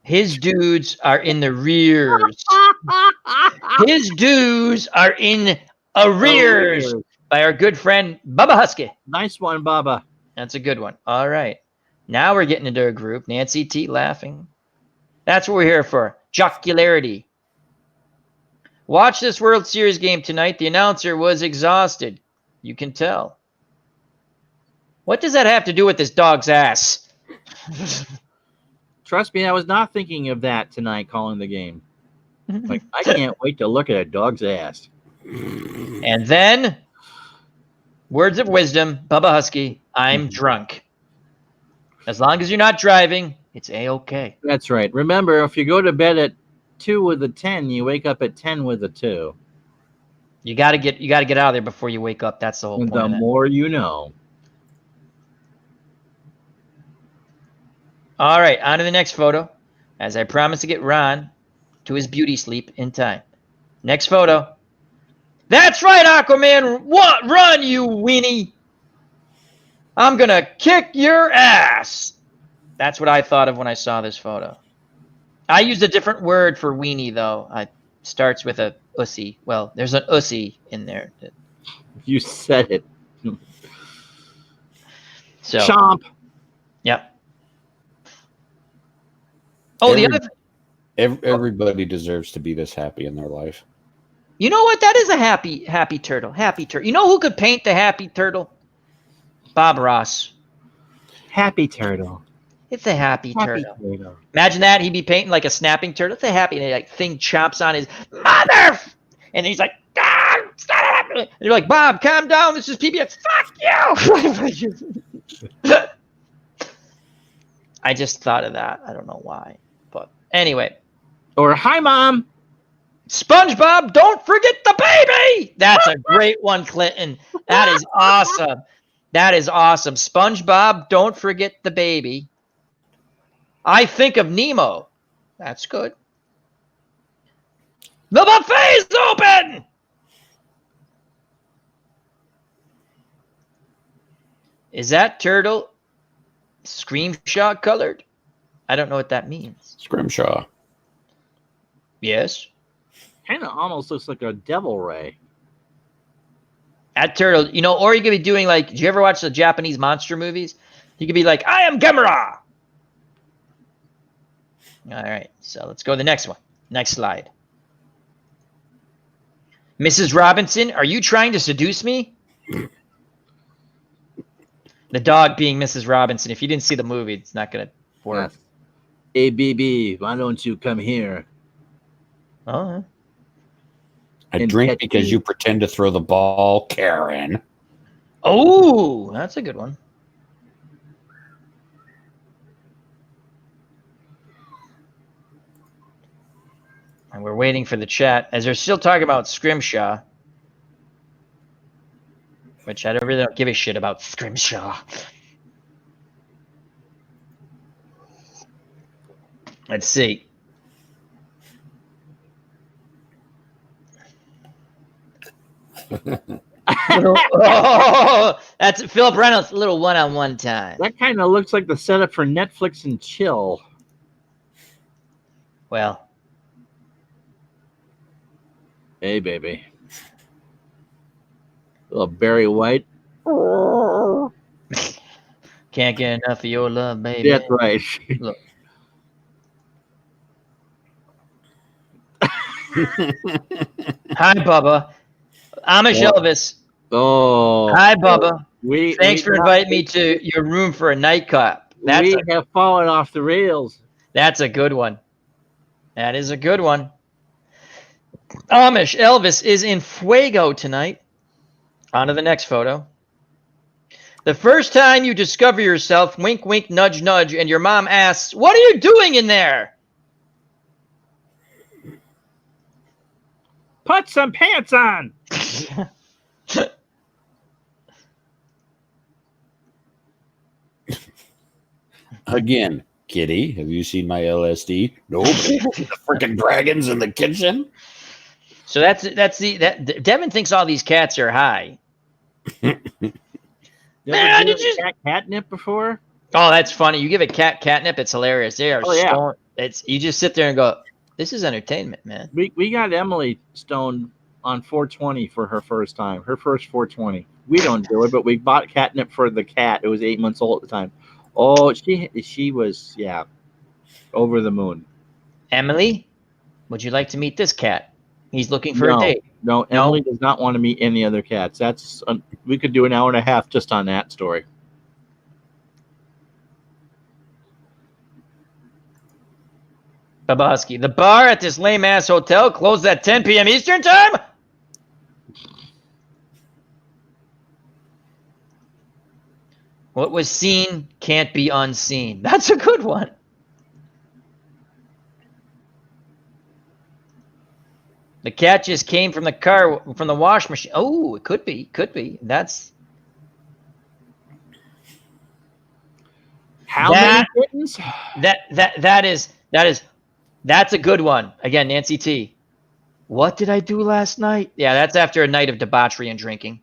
His dudes are in the rears. His dudes are in arrears by our good friend Bubba Husky. Nice one, Bubba. That's a good one. All right. Now we're getting into a group. Nancy T laughing. That's what we're here for. Jocularity. Watch this World Series game tonight. The announcer was exhausted. You can tell. What does that have to do with this dog's ass? Trust me, I was not thinking of that tonight calling the game. Like, I can't wait to look at a dog's ass. And then, words of wisdom, Bubba Husky, I'm drunk. As long as you're not driving, it's A-okay. That's right. Remember, if you go to bed at 2 with a 10, you wake up at 10 with a 2. You gotta get out of there before you wake up. That's the whole point. The more you know. All right, on to the next photo. As I promised to get Ron to his beauty sleep in time. Next photo. That's right, Aquaman. What? Run, you weenie. I'm going to kick your ass. That's what I thought of when I saw this photo. I used a different word for weenie, though. It starts with a ussy. Well, there's an ussy in there. You said it. So, Chomp. Yep. Oh, everybody deserves to be this happy in their life. You know what? That is a happy turtle. Happy turtle. You know who could paint the happy turtle? Bob Ross. Happy turtle. It's a happy turtle. Imagine that. He'd be painting like a snapping turtle. It's a happy thing chomps on his mother. And he's like, ah, stop. And you're like, Bob, calm down. This is PBS. Fuck you. I just thought of that. I don't know why. But anyway. Or, hi, Mom. SpongeBob, don't forget the baby. That's a great one, Clinton. That is awesome. That is awesome. SpongeBob, don't forget the baby. I think of Nemo. That's good. The buffet's open. Is that turtle Screamshaw colored? I don't know what that means. Scrimshaw. Yes. Kind of almost looks like a devil ray. That turtle, or you could be doing like, did you ever watch the Japanese monster movies? You could be like, I am Gamera. All right, so let's go to the next one. Next slide. Mrs. Robinson, are you trying to seduce me? The dog being Mrs. Robinson. If you didn't see the movie, it's not going to work. Hey, BB, why don't you come here? Oh. I drink because you pretend to throw the ball, Karen. Oh, that's a good one. And we're waiting for the chat as they're still talking about Scrimshaw, which I really don't give a shit about Scrimshaw. Let's see. Oh, that's Philip Reynolds. A little one-on-one time. That kind of looks like the setup for Netflix and chill. Well, hey, baby. Little Barry White. can't get enough of your love, baby. That's right. Look. Hi, Bubba. Amish Elvis. Oh. Hi, Bubba. We Thanks for inviting me to your room for a nightcap. We have fallen off the rails. That's a good one. That is a good one. Amish Elvis is in Fuego tonight. On to the next photo. The first time you discover yourself, wink, wink, nudge, nudge, and your mom asks, "What are you doing in there?" Put some pants on. Again, Kitty, have you seen my LSD? Nope. The freaking dragons in the kitchen. So Devin thinks all these cats are high. Man, did you cat catnip before? Oh, that's funny. You give a cat catnip, it's hilarious. They are yeah. It's you just sit there and go, "This is entertainment, man." We got Emily stoned on 420 for her first time. Her first 420. We don't do it, but we bought catnip for the cat. It was 8 months old at the time. Oh, she was over the moon. Emily, would you like to meet this cat? He's looking for a date. No, Emily does not want to meet any other cats. We could do an hour and a half just on that story. Babowski, the bar at this lame ass hotel closed at 10 p.m. Eastern time. What was seen can't be unseen. That's a good one. The cat just came from the car, from the wash machine. Oh, it could be. Could be. That's. How many kittens? That's a good one. Again, Nancy T. What did I do last night? Yeah, that's after a night of debauchery and drinking.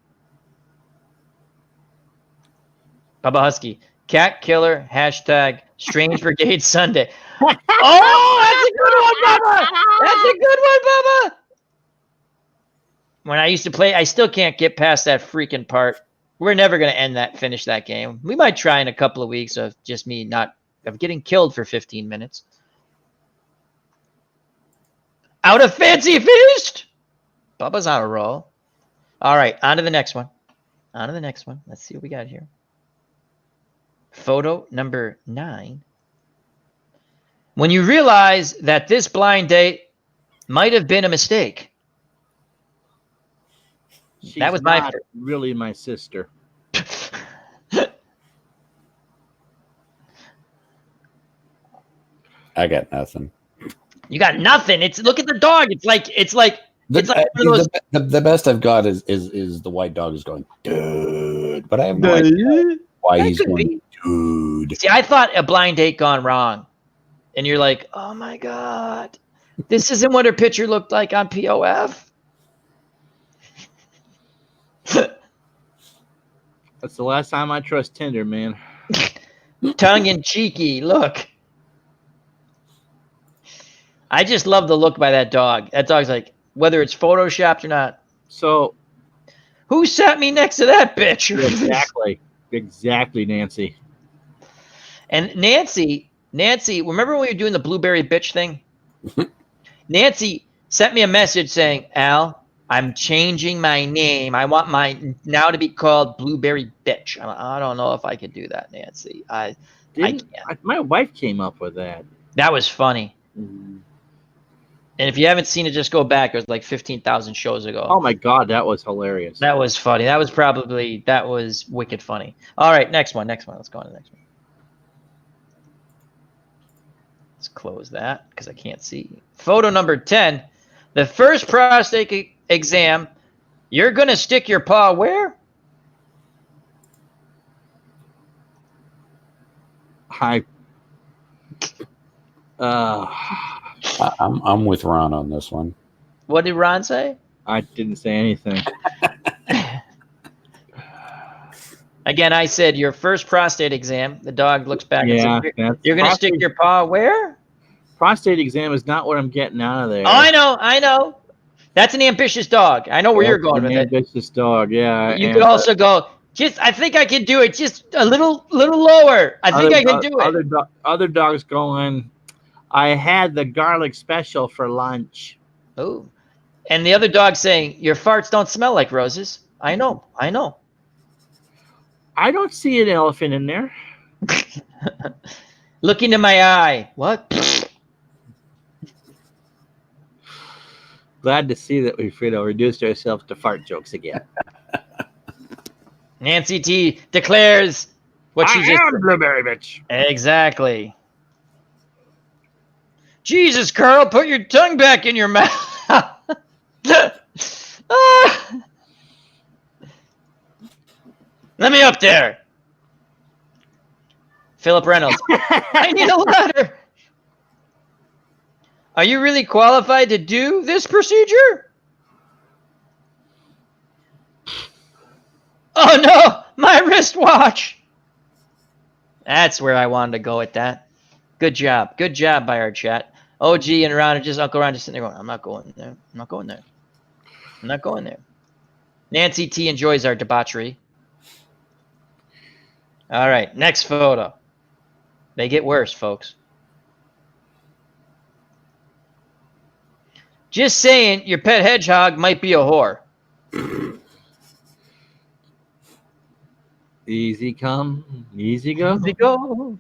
Bubba Husky. Cat killer, hashtag Strange Brigade Sunday. Oh, that's a good one, Bubba. That's a good one, Bubba. When I used to play, I still can't get past that freaking part. We're never going to finish that game. We might try in a couple of weeks of just me of getting killed for 15 minutes. Out of Fancy Feast! Bubba's on a roll. All right, on to the next one. Let's see what we got here. Photo number 9. When you realize that this blind date might have been a mistake. That was not really my sister. I got nothing. You got nothing. Look at the dog. It's like the best I've got is the white dog is going, dude, but I have no idea why he's going, dude. See, I thought a blind date gone wrong, and you're like, oh my god, this isn't what her picture looked like on POF. That's the last time I trust Tinder, man. Tongue in cheeky, look. I just love the look by that dog. That dog's like, whether it's photoshopped or not. So, who sat me next to that bitch? Exactly, Nancy. And Nancy, remember when we were doing the blueberry bitch thing? Nancy sent me a message saying, Al, I'm changing my name. I want my now to be called Blueberry Bitch. I don't know if I could do that, Nancy. I can't. My wife came up with that. That was funny. Mm-hmm. And if you haven't seen it, just go back. It was like 15,000 shows ago. Oh my god, that was hilarious. That was funny. That was wicked funny. All right, next one. Let's go on to the next one. Let's close that because I can't see. Photo number 10. The first prostate exam. You're going to stick your paw where? I'm with Ron on this one. What did Ron say? I didn't say anything. Again, I said your first prostate exam. The dog looks back Yeah, and says, that's "You're going to stick prostate- your paw where?" Prostate exam is not what I'm getting out of there. Oh, I know. That's an ambitious dog. I know where you're going with it. Ambitious dog, yeah. You could also go, I think I can do it just a little lower. I think I can do it. Other dogs going, I had the garlic special for lunch. Oh. And the other dog saying, your farts don't smell like roses. I know. I don't see an elephant in there. Look into my eye. What? Glad to see that we've reduced ourselves to fart jokes again. Nancy T declares what she just am Blueberry Bitch. Exactly. Jesus, Carl, put your tongue back in your mouth. Let me up there. Philip Reynolds. I need a ladder. Are you really qualified to do this procedure? Oh no, my wristwatch. That's where I wanted to go with that. Good job. Good job by our chat. OG and Ron are just Uncle Ron just sitting there going, I'm not going there. I'm not going there. I'm not going there. Nancy T enjoys our debauchery. All right, next photo. They get worse, folks. Just saying, your pet hedgehog might be a whore. Easy come, easy go. Easy go.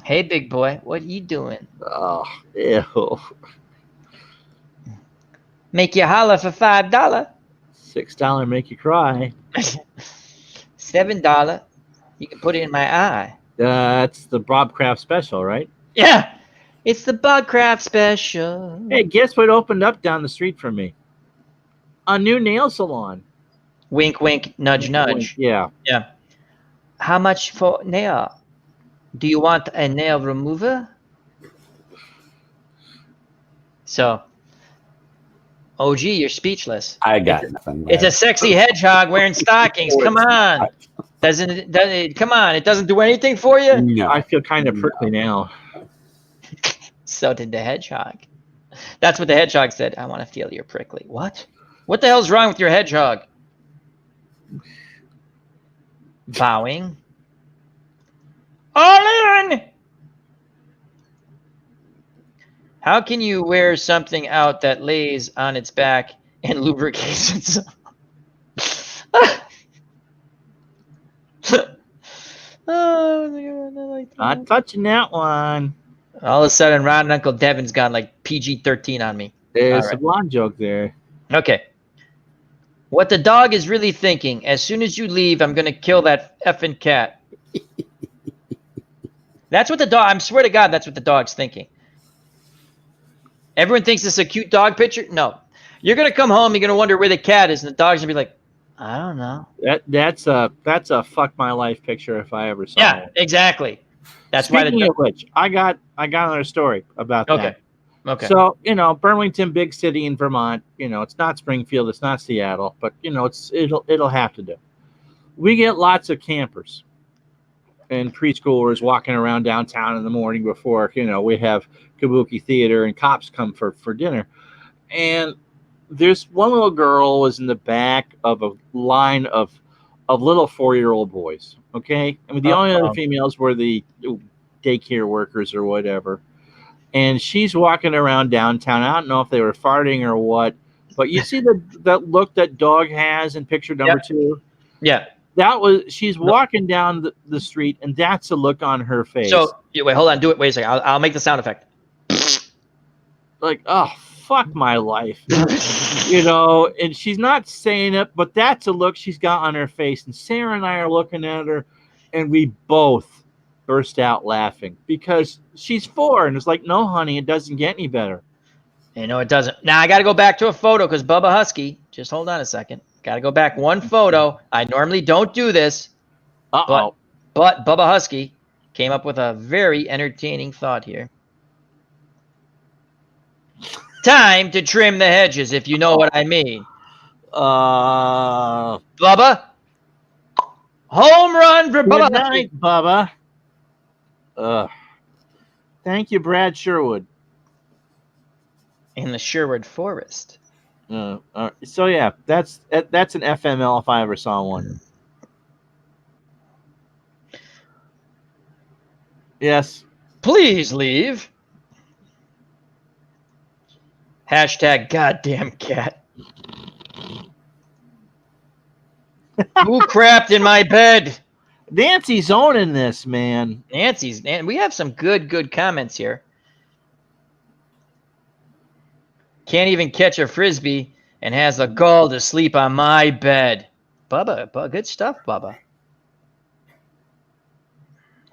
Hey, big boy, what you doing? Oh, ew. Make you holler for $5. $6 make you cry. $7. You can put it in my eye. That's the Bob Kraft special, right? Yeah, it's the Bugcraft special. Hey, guess what opened up down the street from me? A new nail salon. Wink, wink, nudge, nudge. Yeah. Yeah. How much for nail? Do you want a nail remover? So, OG, you're speechless. I got nothing. It's a sexy hedgehog wearing stockings. Come on. Come on. It doesn't do anything for you? No. I feel kind of prickly now. So did the hedgehog. That's what the hedgehog said. I want to feel your prickly. What? What the hell's wrong with your hedgehog? Bowing. All in! How can you wear something out that lays on its back and lubricates itself? Not touching that one. All of a sudden, Ron and Uncle Devin's gone like PG-13 on me. There's All a right. blonde joke there. Okay. What the dog is really thinking, as soon as you leave, I'm going to kill that effing cat. That's what the dog, I swear to God, that's what the dog's thinking. Everyone thinks this is a cute dog picture. No. You're going to come home, you're going to wonder where the cat is, and the dog's going to be like, I don't know. That's a fuck my life picture if I ever saw Yeah, it. exactly. That's Speaking why of which, I got another story about Okay. that. Okay. So, Burlington, big city in Vermont, it's not Springfield, it's not Seattle, but it'll have to do. We get lots of campers and preschoolers walking around downtown in the morning before, we have Kabuki Theater and cops come for dinner. And there's one little girl was in the back of a line of little 4-year-old boys. Okay. I mean, the only other females were the daycare workers or whatever. And she's walking around downtown. I don't know if they were farting or what, but you see that look that dog has in picture number 2? Yeah. She's walking down the street, and that's the look on her face. So, wait, hold on. Do it. Wait a second. I'll make the sound effect. Like, oh, fuck my life. And she's not saying it, but that's a look she's got on her face. And Sarah and I are looking at her, and we both burst out laughing because she's 4, and it's like, no, honey, it doesn't get any better. It doesn't. Now, I got to go back to a photo because Bubba Husky, just hold on a second. Got to go back one photo. I normally don't do this, Uh-oh. but Bubba Husky came up with a very entertaining thought here. Time to trim the hedges, if you know what I mean. Bubba. Home run for Bubba. Good night, Bubba. Thank you, Brad Sherwood. In the Sherwood Forest. So yeah, that's an FML if I ever saw one. Yes. Please leave. Hashtag goddamn cat. Who crapped in my bed? Nancy's owning this, man. And we have some good comments here. Can't even catch a frisbee and has the gall to sleep on my bed. Bubba, good stuff, Bubba.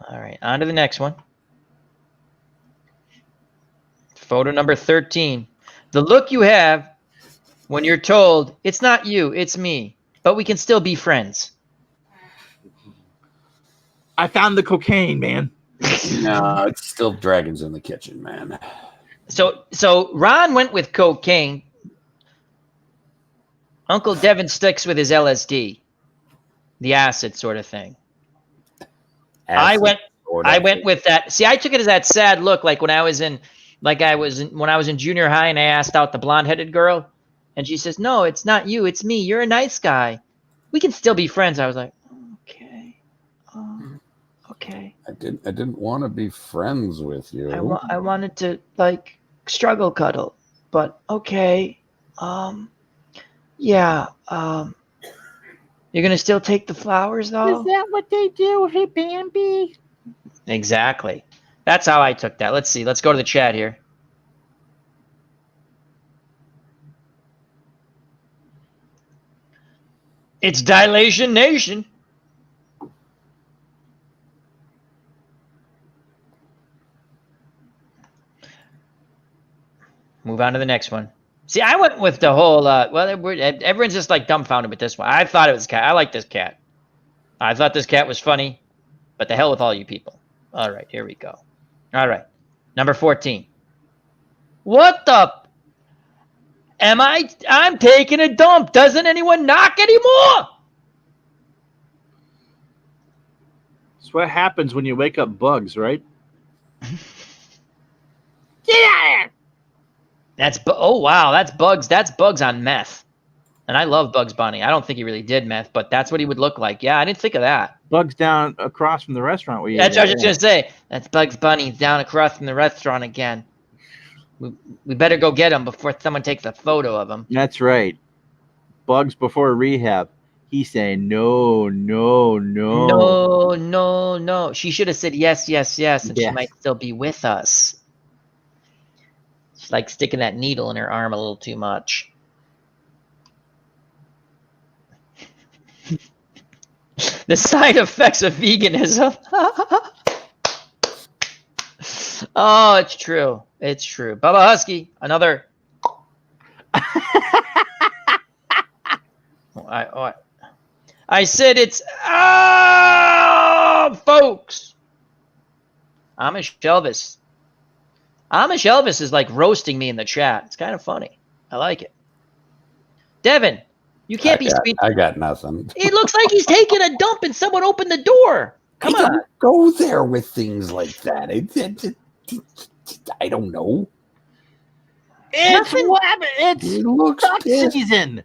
All right, on to the next one. Photo number 13. The look you have when you're told, it's not you, it's me, but we can still be friends. I found the cocaine, man. No, it's still dragons in the kitchen, man. So Ron went with cocaine. Uncle Devin sticks with his LSD, the acid sort of thing. I went with that. See, I took it as that sad look, like when I was in junior high, and I asked out the blonde-headed girl, and she says, "No, it's not you, it's me. You're a nice guy. We can still be friends." I was like, "Okay, okay." I didn't want to be friends with you. I wanted to like struggle cuddle, but okay. Yeah. You're gonna still take the flowers though? Is that what they do? Hey, Bambi. Exactly. That's how I took that. Let's see. Let's go to the chat here. It's Dilation Nation. Move on to the next one. See, I went with the whole, everyone's just like dumbfounded with this one. I thought it was cat. I like this cat. I thought this cat was funny, but the hell with all you people. All right, here we go. All right, number 14. What the? I'm taking a dump. Doesn't anyone knock anymore? That's what happens when you wake up bugs, right? Get out of here. Oh wow, that's Bugs. That's Bugs on meth. And I love Bugs Bunny. I don't think he really did meth, but that's what he would look like. Yeah, I didn't think of that. Bugs down across from the restaurant where you. That's what I was just gonna say. That's Bugs Bunny down across from the restaurant again. We better go get him before someone takes a photo of him. That's right. Bugs before rehab. He's saying no. No. She should have said yes, and yes. she might still be with us. She's like sticking that needle in her arm a little too much. The side effects of veganism. Oh, it's true. It's true. Bubba Husky, another. I said it's folks. Amish Elvis. Amish Elvis is like roasting me in the chat. It's kind of funny. I like it. Devin, you can't be speaking. I got nothing. It looks like he's taking a dump and someone opened the door. Come on. Don't go there with things like that. I don't know. It's duck season.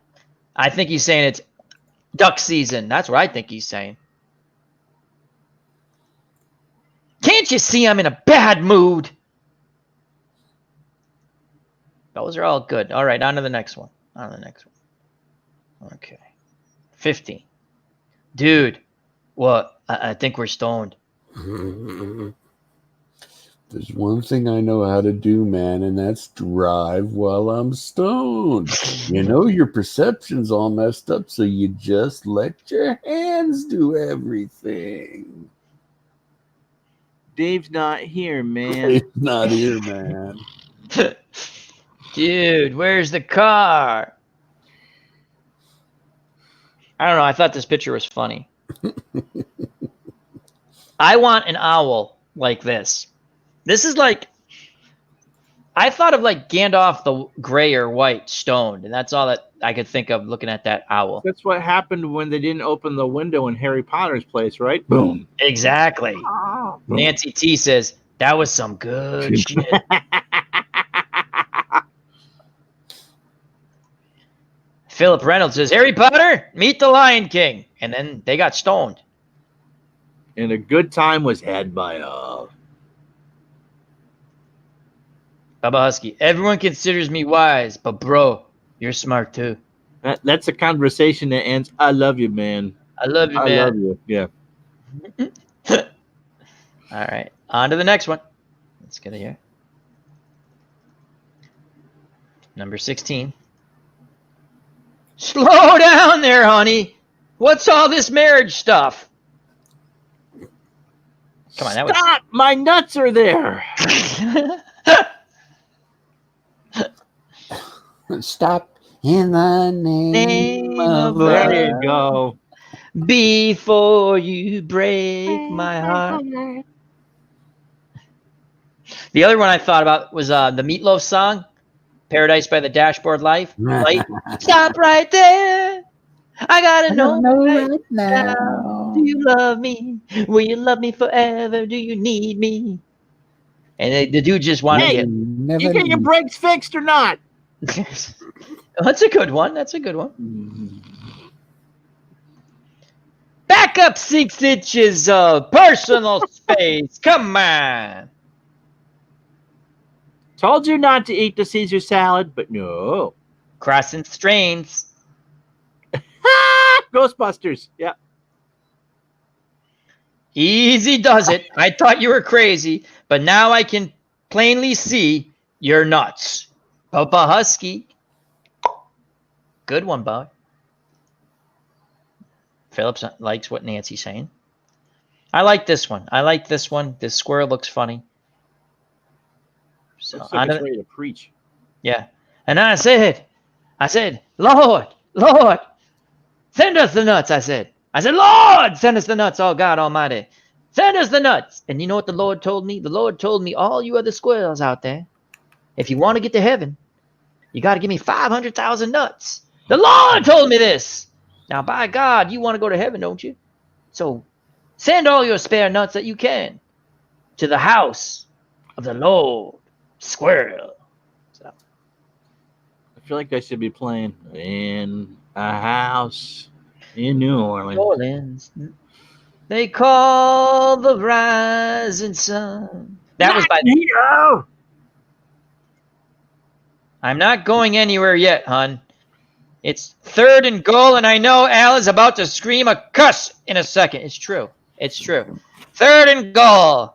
I think he's saying it's duck season. That's what I think he's saying. Can't you see I'm in a bad mood? Those are all good. All right, on to the next one. Okay. 15. Dude, what? I think we're stoned. There's one thing I know how to do, man, and that's drive while I'm stoned. You know your perception's all messed up, so you just let your hands do everything. Dave's not here, man. Dave's not here, man. Dude, where's the car? I don't know. I thought this picture was funny. I want an owl like this. This is like, I thought of like Gandalf the Gray or White stoned, and that's all that I could think of looking at that owl. That's what happened when they didn't open the window in Harry Potter's place, right? Boom. Exactly. Nancy T says, that was some good shit. Philip Reynolds says, Harry Potter, meet the Lion King. And then they got stoned. And a good time was had by Bubba Husky, everyone considers me wise, but bro, you're smart too. That's a conversation that ends, I love you, man. I love you, I man. love you. Yeah. All right, on to the next one. Let's get it here. Number 16. Slow down there, honey. What's all this marriage stuff? Come on, that was... Stop! My nuts are there. Stop in the name of There love. you go. Before you break my heart. The other one I thought about was the Meatloaf song, Paradise by the Dashboard Light. Stop right there. I gotta know right now. Do you love me? Will you love me forever? Do you need me? And the dude just wanted Hey, to You get your brakes fixed or not? get... That's a good one. That's a good one. Back up 6 inches of personal space. Come on. Told you not to eat the Caesar salad, but no. Crossing strains. Ghostbusters. Yeah. Easy does it. I thought you were crazy, but now I can plainly see you're nuts. Papa Husky. Good one, Bob. Phillips likes what Nancy's saying. I like this one. I like this one. This squirrel looks funny. So Looks like it's ready to preach. yeah. And I said, Lord, send us the nuts, I said, Lord, send us the nuts, oh God Almighty. Send us the nuts. And you know what the Lord told me? The Lord told me, all you other squirrels out there, if you want to get to heaven, you got to give me 500,000 nuts. The Lord told me this. Now, by God, you want to go to heaven, don't you? So send all your spare nuts that you can to the house of the Lord Squirrel. So. I feel like I should be playing in a house in New Orleans. New Orleans. They call the rising sun. That was by... here. I'm not going anywhere yet, hon. It's 3rd and goal, and I know Al is about to scream a cuss in a second. It's true. It's true. 3rd and goal.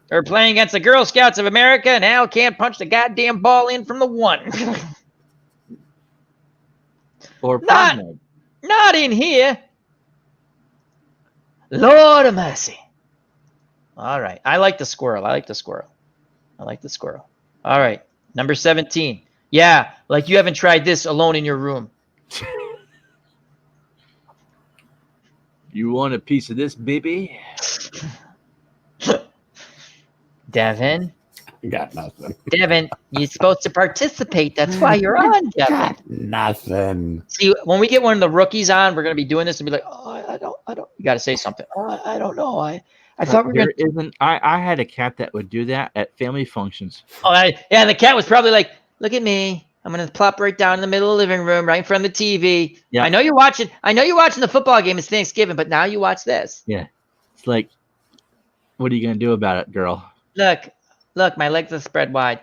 They're playing against the Girl Scouts of America, and Al can't punch the goddamn ball in from the 1. Or Not in here. Lord of mercy. All right. I like the squirrel. All right. Number 17. Yeah, like you haven't tried this alone in your room. You want a piece of this, baby? Devin. Got nothing. Devin, you're supposed to participate. That's why you're on, Devin. Got nothing. See, when we get one of the rookies on, we're going to be doing this and be like, oh, I don't. You got to say something. Oh, I don't know. I thought we were going to. I had a cat that would do that at family functions. Oh, yeah, the cat was probably like, look at me. I'm going to plop right down in the middle of the living room, right in front of the TV. Yeah. I know you're watching the football game. It's Thanksgiving, but now you watch this. Yeah. It's like, what are you going to do about it, girl? Look, my legs are spread wide.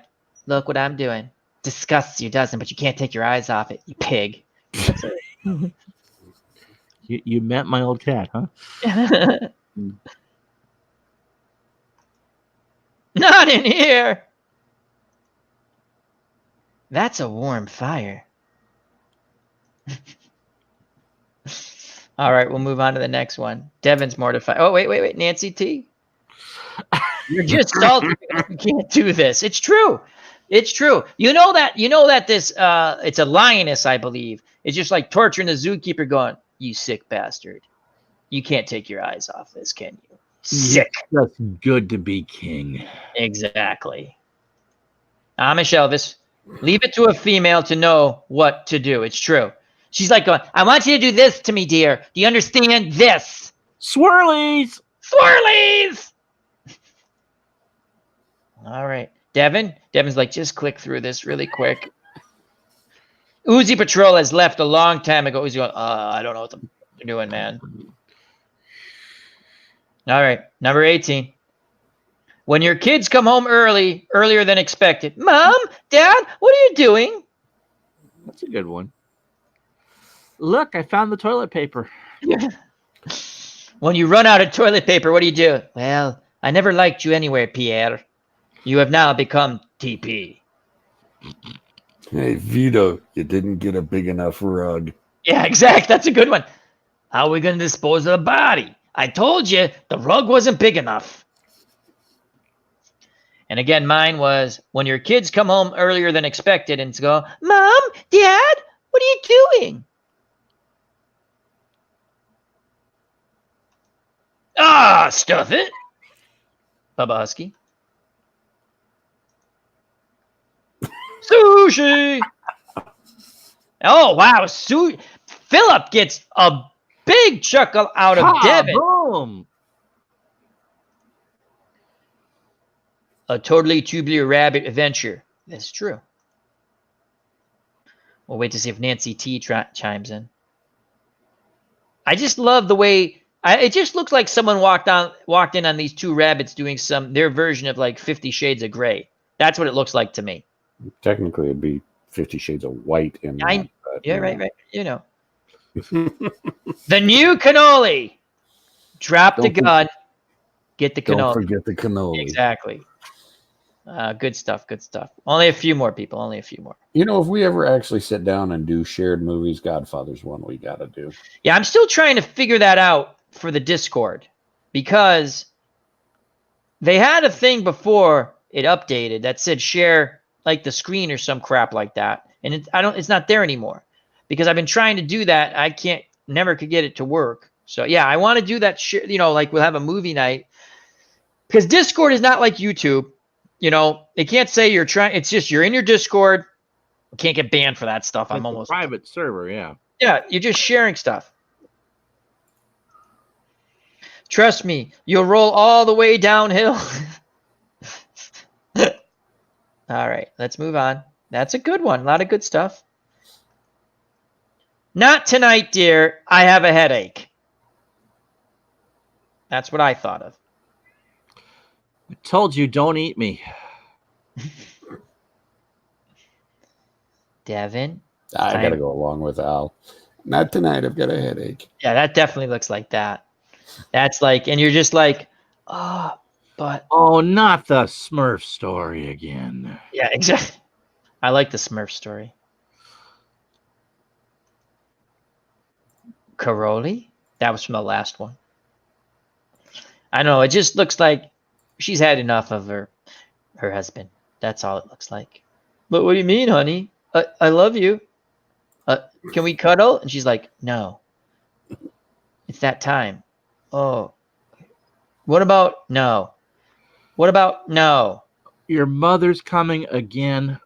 Look what I'm doing. Disgusts you, doesn't, but you can't take your eyes off it, you pig. You met my old cat, huh? Not in here. That's a warm fire. All right, we'll move on to the next one. Devin's mortified. Oh, wait. Nancy T. You're just salty because you can't do this. It's true. You know that this it's a lioness, I believe. It's just like torturing the zookeeper going, you sick bastard. You can't take your eyes off this, can you? Sick. That's good to be king. Exactly. Amish Elvis, leave it to a female to know what to do. It's true. She's like going, I want you to do this to me, dear. Do you understand this? Swirlies! Swirlies! All right. Devin's like, just click through this really quick. Uzi Patrol has left a long time ago. Uzi going, I don't know what they're doing, man. All right. Number 18. When your kids come home earlier than expected. Mom, Dad, what are you doing? That's a good one. Look, I found the toilet paper. When you run out of toilet paper, what do you do? Well, I never liked you anyway, Pierre. You have now become TP. Hey, Vito, you didn't get a big enough rug. Yeah, exactly. That's a good one. How are we going to dispose of the body? I told you the rug wasn't big enough. And again, mine was when your kids come home earlier than expected and go, Mom, Dad, what are you doing? Stuff it. Bubba Husky. Sushi. Oh, wow. Philip gets a big chuckle out of Devin. Boom. A totally tubular rabbit adventure. That's true. We'll wait to see if Nancy T chimes in. I just love the way it just looks like someone walked in on these two rabbits doing their version of like 50 Shades of Grey. That's what it looks like to me. Technically, it'd be 50 Shades of White in that. Right. You know. The new cannoli. Drop the gun. Get the cannoli. Don't forget the cannoli. Exactly. Good stuff. Only a few more people. You know, if we ever actually sit down and do shared movies, Godfather's one we got to do. Yeah, I'm still trying to figure that out for the Discord because they had a thing before it updated that said share like the screen or some crap like that, and it's not there anymore because I've been trying to do that. I never could get it to work. So yeah, I want to do that. You know, like we'll have a movie night because Discord is not like YouTube. You know, it can't say you're trying. It's just you're in your Discord. You can't get banned for that stuff. I'm almost a private server. Yeah. Yeah, you're just sharing stuff. Trust me, you'll roll all the way downhill. All right, let's move on. That's a good one. A lot of good stuff. Not tonight, dear. I have a headache. That's what I thought of. I told you, don't eat me. Devin? I got to go along with Al. Not tonight. I've got a headache. Yeah, that definitely looks like that. That's like, and you're just like, oh, but. Oh, not the Smurf story again. Yeah, exactly. I like the Smurf story. Caroli? That was from the last one. I know. It just looks like she's had enough of her husband. That's all it looks like. But what do you mean, honey? I love you. Can we cuddle? And she's like, no. It's that time. Oh. What about no? What about no? Your mother's coming again.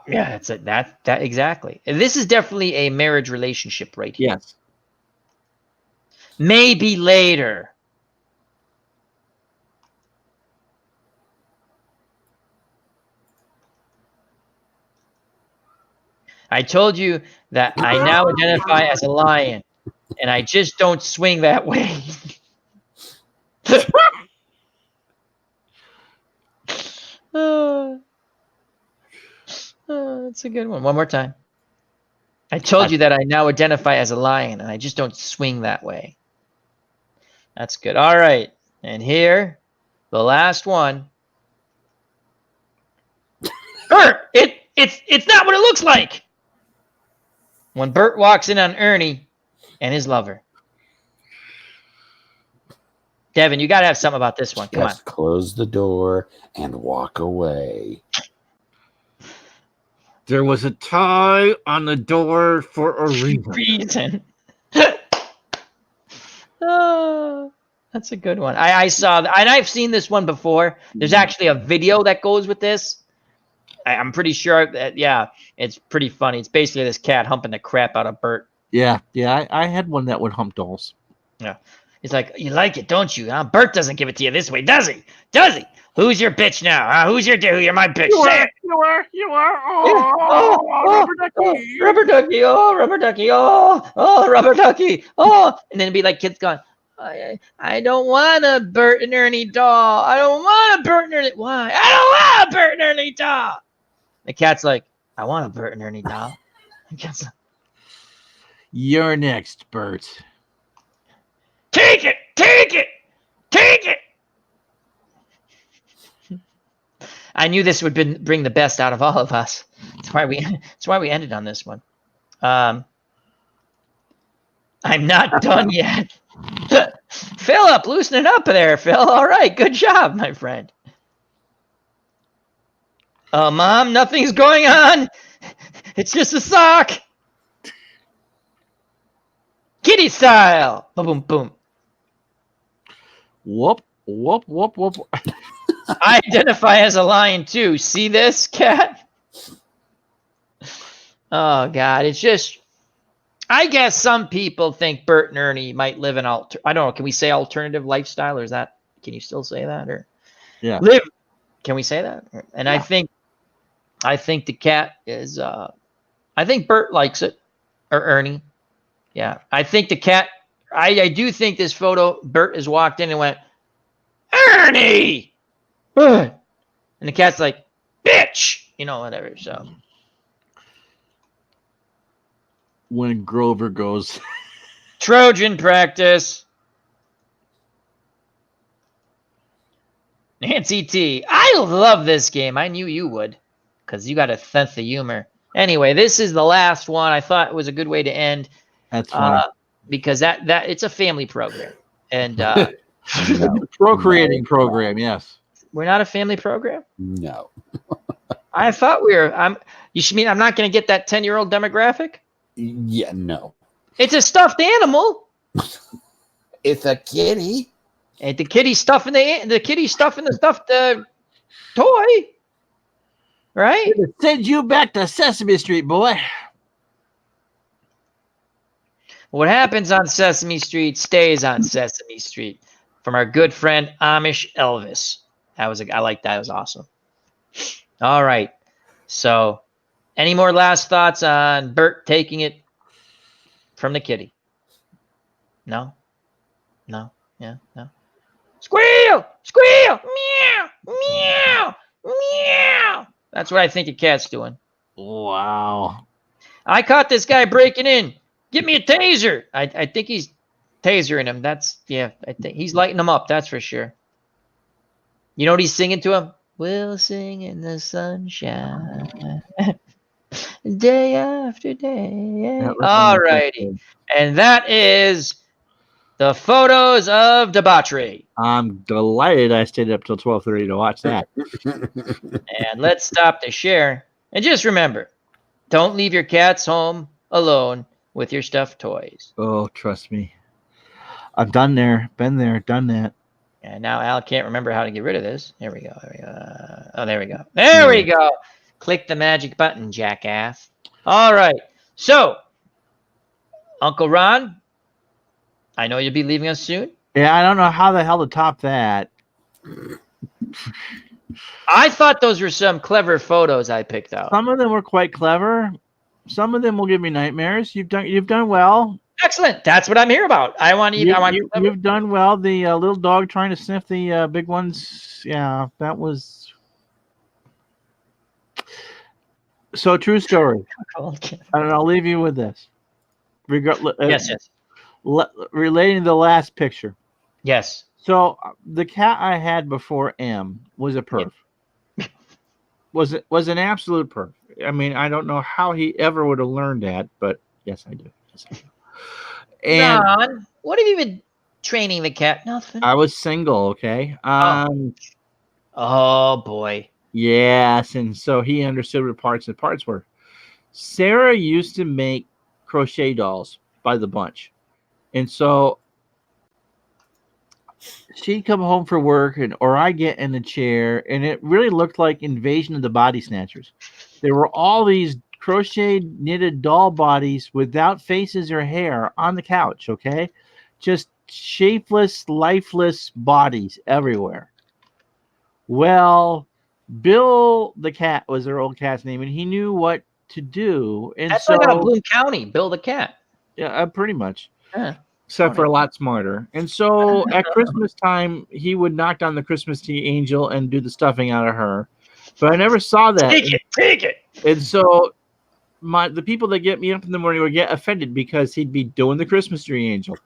Yeah, it's that exactly. And this is definitely a marriage relationship right here. Yes. Maybe later. I told you that I now identify as a lion, and I just don't swing that way. That's a good one. One more time. I told you that I now identify as a lion, and I just don't swing that way. That's good. All right. And here, the last one. Bert, it's not what it looks like. When Bert walks in on Ernie and his lover. Devin, you got to have something about this one. Come on. Close the door and walk away. There was a tie on the door for a reason. Oh, That's a good one. I saw that, and I've seen this one before. There's actually a video that goes with this. I'm pretty sure that, yeah, it's pretty funny. It's basically this cat humping the crap out of Bert. Yeah. I had one that would hump dolls. Yeah. He's like, you like it, don't you? Huh? Bert doesn't give it to you this way, does he? Does he? Who's your bitch now? Huh? Who's your dude? You're my bitch. Say it. You are. Yeah. Rubber ducky. Rubber ducky. Oh, rubber ducky. Oh, rubber ducky. Oh, and then it'd be like kids going, I don't want a Bert and Ernie doll. I don't want a Bert and Ernie. Why? I don't want a Bert and Ernie doll. The cat's like, I want a Bert and Ernie doll. The cat's like, You're next, Bert. take it, take it, take it. I knew this would bring the best out of all of us. That's why we ended on this one. I'm not done yet. Philip, loosen it up there, Phil. All right, good job, my friend. Mom, nothing's going on. It's just a sock. Kitty style. Boom, boom, boom. Whoop, whoop, whoop, whoop. I identify as a lion too. See this, cat? Oh God, it's just. I guess some people think Bert and Ernie might live an I don't know. Can we say alternative lifestyle, or is that? Can you still say that, or? Yeah. Live. Can we say that? And Yeah. I think the cat is. I think Bert likes it, or Ernie. Yeah, I think the cat. I do think this photo. Bert has walked in and went, Ernie. And the cat's like, bitch, whatever. So When Grover goes, Trojan practice. Nancy T. I love this game. I knew you would, because you got a sense of humor. Anyway, this is the last one. I thought it was a good way to end. that's funny. Because that it's a family program, and Procreating program, yes. we're not a family program. No. I thought we were. You should mean I'm not going to get that 10-year-old demographic? Yeah, no. It's a stuffed animal. It's a kitty. And the kitty stuffing the stuffed toy, right? Send you back to Sesame Street, boy. What happens on Sesame Street stays on Sesame Street. From our good friend Amish Elvis. I like that. It was awesome. All right. So, any more last thoughts on Bert taking it from the kitty? No. No. Yeah. No. Squeal! Squeal! Meow! Meow! Meow! That's what I think a cat's doing. Wow. I caught this guy breaking in. Give me a taser. I think he's tasering him. I think he's lighting him up. That's for sure. You know what he's singing to him? We'll sing in the sunshine, day after day. All righty. And that is the photos of debauchery. I'm delighted I stayed up till 12:30 to watch that. And let's stop the share. And just remember, don't leave your cats home alone with your stuffed toys. Oh, trust me. I've been there, done that. And now Al can't remember how to get rid of this. There we go. Oh, there we go. There we go. Click the magic button, jackass. All right. So, Uncle Ron, I know you'll be leaving us soon. Yeah, I don't know how the hell to top that. I thought those were some clever photos I picked out. Some of them were quite clever. Some of them will give me nightmares. You've done well. Excellent. That's what I'm here about. You've done well. The little dog trying to sniff the big ones. Yeah, that was. So true story. And I'll leave you with this. Yes. Relating to the last picture. Yes. So the cat I had before M was a perf. Yeah. Was an absolute perf. I mean, I don't know how he ever would have learned that, but yes, I do. Yes, I do. And Ron, what have you been training the cat? Nothing. I was single, okay. Oh boy. Yes, and so he understood what parts were. Sarah used to make crochet dolls by the bunch. And so she'd come home for work, or I get in the chair, and it really looked like Invasion of the Body Snatchers. There were all these crocheted, knitted doll bodies without faces or hair on the couch. Okay, just shapeless, lifeless bodies everywhere. Well, Bill the cat was their old cat's name, and he knew what to do. And That's so, like out of Bloom County, Bill the cat. yeah, pretty much. Yeah. Except for a lot smarter. And so at Christmas time, he would knock down the Christmas tree angel and do the stuffing out of her. But I never saw that. Take it. And so the people that get me up in the morning would get offended because he'd be doing the Christmas tree angel.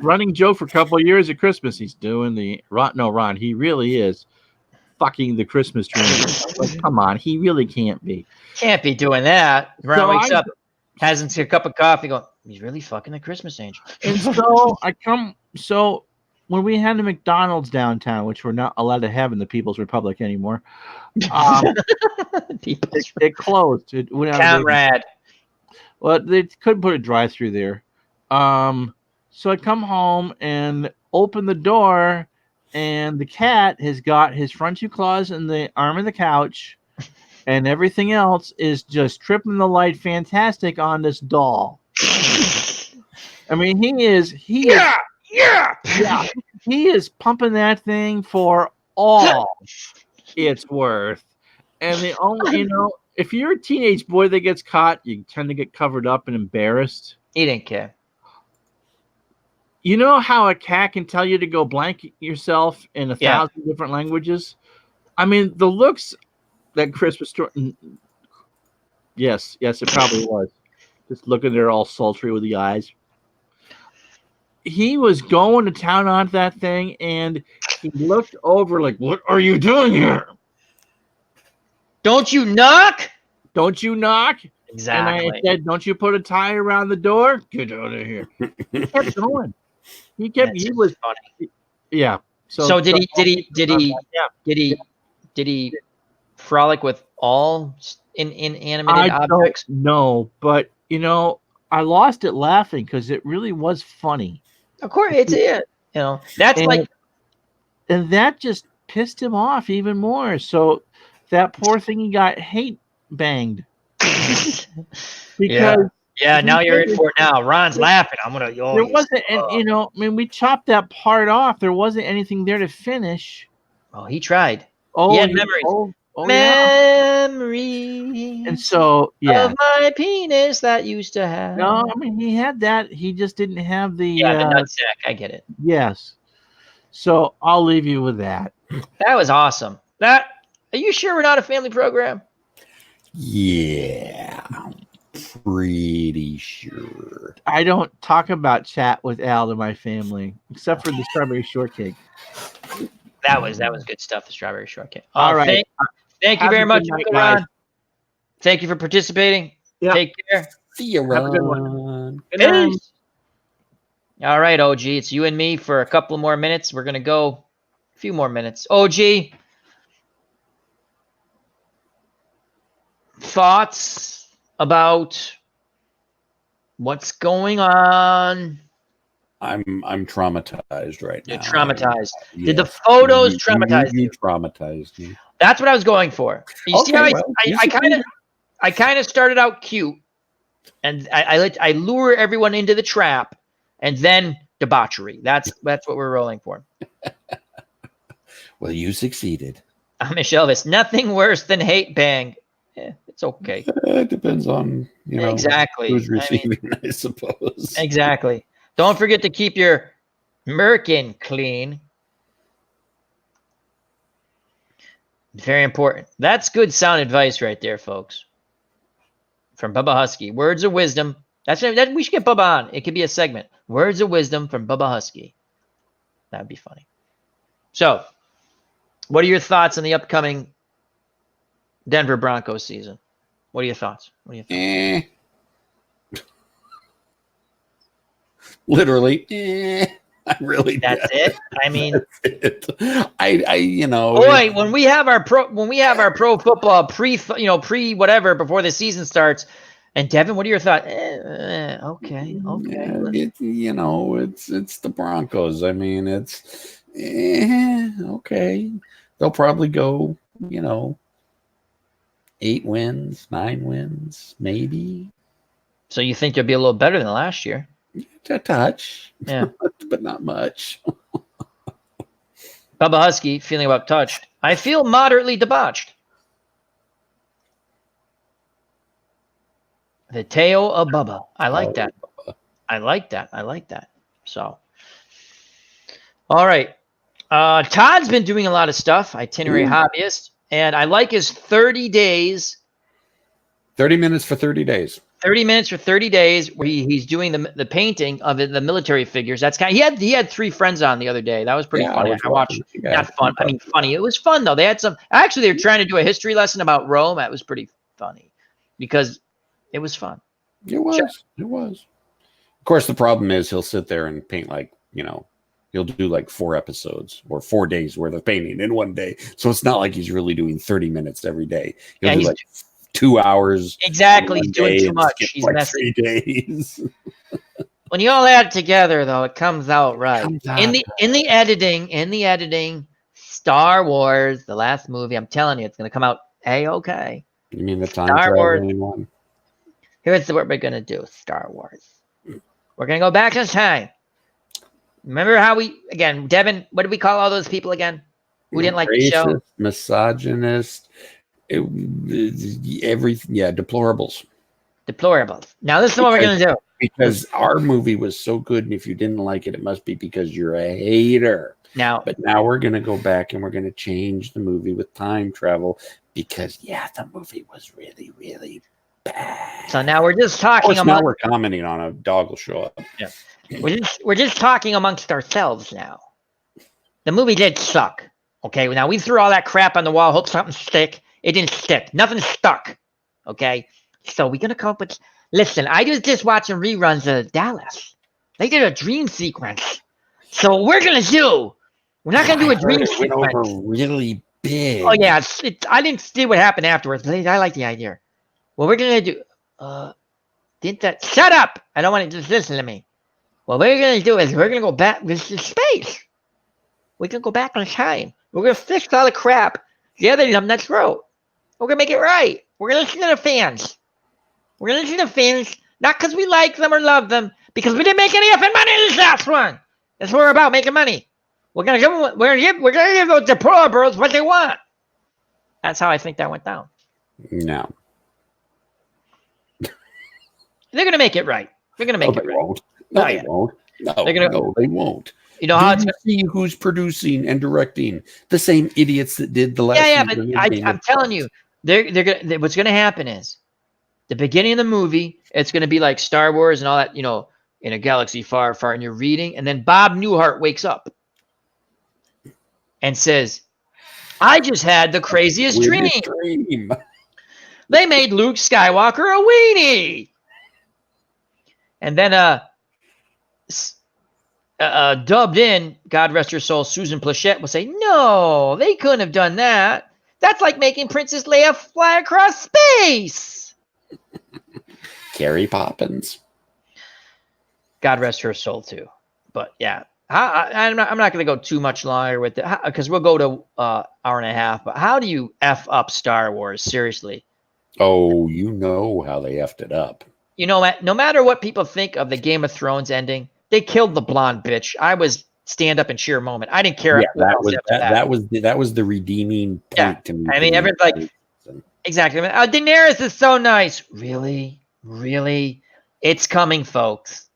Running joke for a couple of years at Christmas. He's doing the Ron, he really is fucking the Christmas tree angel. Like, come on, he really can't be. Can't be doing that. Ron So wakes up, has a cup of coffee, going, he's really fucking the Christmas angel. And so when we had the McDonald's downtown, which we're not allowed to have in the People's Republic anymore, it closed. It went out. Conrad. Well, they couldn't put a drive-through there. So I come home and open the door, and the cat has got his front two claws in the arm of the couch, and everything else is just tripping the light fantastic on this doll. I mean, he is pumping that thing for all it's worth. And the only, if you're a teenage boy that gets caught, you tend to get covered up and embarrassed. He didn't care. You know how a cat can tell you to go blank yourself in 1,000 different languages? I mean, the looks that Chris was yes, it probably was. Just looking there all sultry with the eyes. He was going to town on that thing, and he looked over like, what are you doing here? Don't you knock? Don't you knock? Exactly. And I said, don't you put a tie around the door? Get out of here. He kept going. He was funny. Yeah. So did he frolic with all inanimated objects? No, but I lost it laughing because it really was funny. Of course, that's and that just pissed him off even more. So that poor thing, he got hate banged. Because now you're in for it now. Ron's laughing. I'm gonna. There wasn't, we chopped that part off. There wasn't anything there to finish. Oh, he tried. Oh, he had memories. Memories. And so, of my penis that used to have. No, I mean, he had that. He just didn't have the the nutsack. I get it. Yes. So I'll leave you with that. That was awesome. Are you sure we're not a family program? Yeah, pretty sure. I don't talk about chat with Al to my family, except for the strawberry shortcake. That was good stuff, the strawberry shortcake. All right. Thank you very much, Ron. Thank you for participating. Yep. Take care. See you, Ron. Have a good one. Peace. All right, OG. It's you and me for a couple more minutes. We're going to go a few more minutes. OG, thoughts about what's going on? I'm traumatized right now. You're traumatized. Did the photos traumatize you? You traumatized me. That's what I was going for. You see how I kind of started out cute, and I lure everyone into the trap, and then debauchery. That's what we're rolling for. Well, you succeeded. Amish Elvis, nothing worse than hate bang. It's okay. It depends on exactly who's receiving, I suppose. Exactly. Don't forget to keep your merkin clean. Very important. That's good sound advice right there, folks. From Bubba Husky. Words of wisdom. That we should get Bubba on. It could be a segment. Words of wisdom from Bubba Husky. That'd be funny. So, what are your thoughts on the upcoming Denver Broncos season? What are your thoughts? Literally, I really. That's it. I mean, Boy, when we have our pro football pre whatever before the season starts, And Devin, what are your thoughts? Okay. Yeah, it's the Broncos. I mean, it's okay. They'll probably go, 8 wins, 9 wins, maybe So you think you'll be a little better than last year? a touch, Yeah. but not much. Bubba Husky feeling about touched. I feel moderately debauched. The tale of Bubba. I like that. I like that. So, all right. Todd's been doing a lot of stuff. Itinerary hobbyist, and I like his 30 days. 30 minutes for 30 days. 30 minutes for 30 days where he's doing the painting of the military figures. That's kind of, he had 3 friends on the other day. That was pretty funny. I watched. Not fun. I mean, funny. It was fun though. They had some. Actually, they were trying to do a history lesson about Rome. That was pretty funny because it was fun. It was. Sure. It was. Of course, the problem is he'll sit there and paint he'll do like 4 episodes or 4 days worth of painting in one day. So it's not like he's really doing 30 minutes every day. He'll do like 2 hours. Exactly. He's doing too much. He's like 3 days. When you all add it together, though, it comes out right. In the editing, Star Wars, the last movie, I'm telling you, it's going to come out A-okay. You mean the time traveling one? Here's what we're going to do, Star Wars. We're going to go back in time. Remember how Devin, what did we call all those people again? Who didn't like the show? Misogynist, everything. Yeah, deplorables. Now this is what we're going to do. Because our movie was so good, and if you didn't like it, it must be because you're a hater. But now we're going to go back and we're going to change the movie with time travel because, the movie was really, really bad. So now we're just talking about. Now we're commenting on a dog will show up. Yeah. We're just talking amongst ourselves now. The movie did suck. Okay, now we threw all that crap on the wall, hope something stick. It didn't stick. Nothing stuck. Okay, so we're gonna come up with. Listen, I was just watching reruns of Dallas. They did a dream sequence. So what we're gonna do. We're not gonna do a dream sequence. Went over really big. Oh yeah, I didn't see what happened afterwards. But I like the idea. What we're gonna do. Shut up! I don't want to just listen to me. What we're going to do is we're going to go back. This is space. We're going to go back in time. We're going to fix all the crap the other nuts wrote. We're going to make it right. We're going to listen to the fans. We're going to listen to the fans, not because we like them or love them, because we didn't make any effing money in this last one. That's what we're about, making money. We're going to give them. We're going to give those deplorables what they want. That's how I think that went down. No. They're going to make it right. They're going to make it right. Won't. No, they won't. No, they won't. You know how it's see who's producing and directing the same idiots that did the last. But I'm telling you, they're gonna. What's gonna happen is, the beginning of the movie, it's gonna be like Star Wars and all that. In a galaxy far, far, and you're reading, and then Bob Newhart wakes up and says, "I just had the craziest dream. They made Luke Skywalker a weenie." And then dubbed in, God rest her soul, Susan Plachette will say, "No, they couldn't have done that. That's like making Princess Leia fly across space." Carrie Poppins. God rest her soul too. But yeah, I'm not going to go too much longer with it because we'll go to hour and a half. But how do you F up Star Wars? Seriously. Oh, you know how they effed it up. No matter what people think of the Game of Thrones ending, they killed the blonde bitch. I was stand up and cheer moment. I didn't care. Yeah, that was the redeeming point to me. I mean, everyone's like, exactly. Daenerys is so nice. Really? It's coming, folks.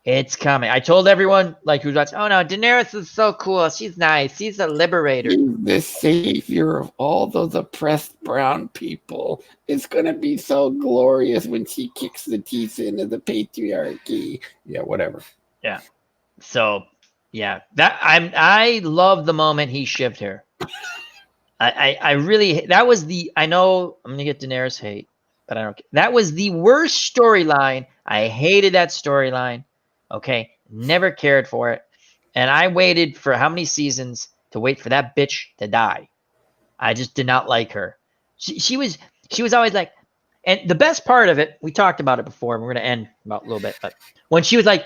It's coming. I told everyone, who's watching, oh no, Daenerys is so cool. She's nice. She's a liberator. She's the savior of all those oppressed brown people. It's going to be so glorious when she kicks the teeth into the patriarchy. Yeah, whatever. Yeah. So, yeah, I love the moment he shivved her. I really, that was I know I'm going to get Daenerys hate, but I don't care. That was the worst storyline. I hated that storyline. Okay, never cared for it, and I waited for how many seasons to wait for that bitch to die. I just did not like her. She was always like, And the best part of it, we talked about it before, and we're going to end about a little bit, but when she was like,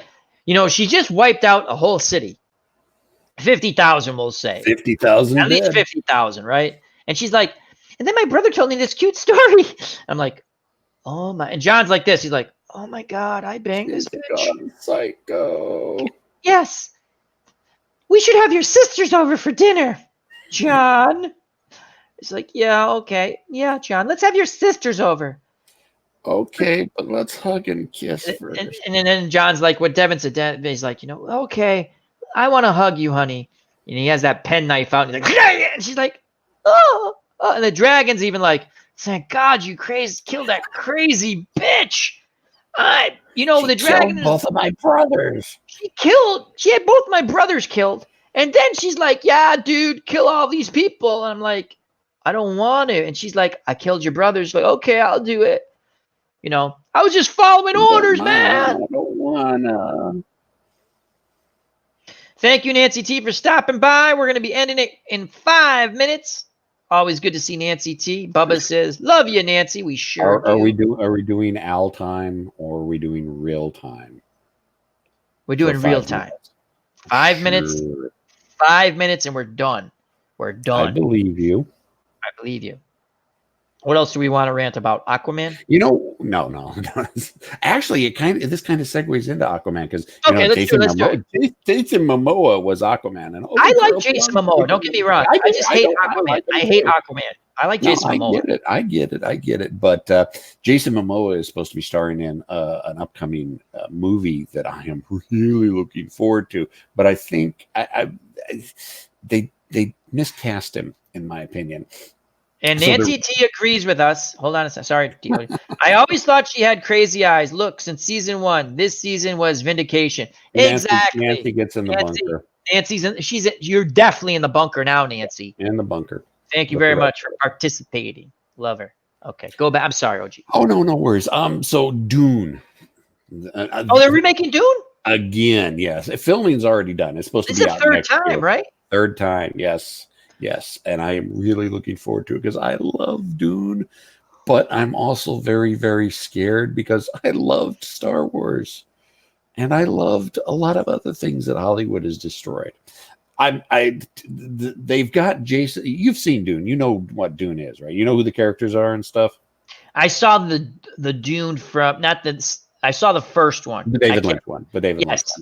she just wiped out a whole city. 50,000, we'll say. 50,000 At least 50,000, right? And she's like, and then my brother told me this cute story. I'm like, oh my. And John's like this. He's like, oh my God, I banged this bitch. Psycho. Yes. We should have your sisters over for dinner, John. He's like, yeah, okay. Yeah, John, let's have your sisters over. Okay, but let's hug and kiss first. And then John's like, what Devin said, he's like, okay, I want to hug you, honey. And he has that pen knife out, and he's like, and she's like, oh. And the dragon's even like, thank God you killed that crazy bitch. The dragon killed both of my brothers. She had both my brothers killed. And then she's like, yeah, dude, kill all these people. And I'm like, I don't want to. And she's like, I killed your brothers. Like, okay, I'll do it. I was just following orders, man. I don't wanna. Thank you, Nancy T, for stopping by. We're going to be ending it in 5 minutes. Always good to see Nancy T. Bubba says, love you, Nancy. We sure do. Are we doing Al time or are we doing real time? We're doing real time. 5 minutes. Sure. 5 minutes and we're done. We're done. I believe you. I believe you. What else do we want to rant about? Aquaman? No. Actually, this kind of segues into Aquaman because Jason Momoa was Aquaman, and I like Jason Momoa. Don't get me wrong. I just hate Aquaman. I hate Aquaman. I like Jason Momoa. I get it. But Jason Momoa is supposed to be starring in an upcoming movie that I am really looking forward to. But I think they miscast him, in my opinion. And Nancy T agrees with us. Hold on a second. Sorry. I always thought she had crazy eyes. Look, since season 1, this season was vindication. Exactly. Nancy gets in the bunker. You're definitely in the bunker now, Nancy. In the bunker. Thank you very much for participating. Love her. Okay, go back. I'm sorry, OG. Oh, no worries. So Dune. They're remaking Dune? Again, yes. Filming's already done. It's supposed to be out next year. It's the third time, right? Third time, yes. Yes, and I am really looking forward to it because I love Dune, but I'm also very, very scared because I loved Star Wars, and I loved a lot of other things that Hollywood has destroyed. They've got Jason. You've seen Dune. You know what Dune is, right? You know who the characters are and stuff. I saw the Dune from I saw the first one, the David Lynch one.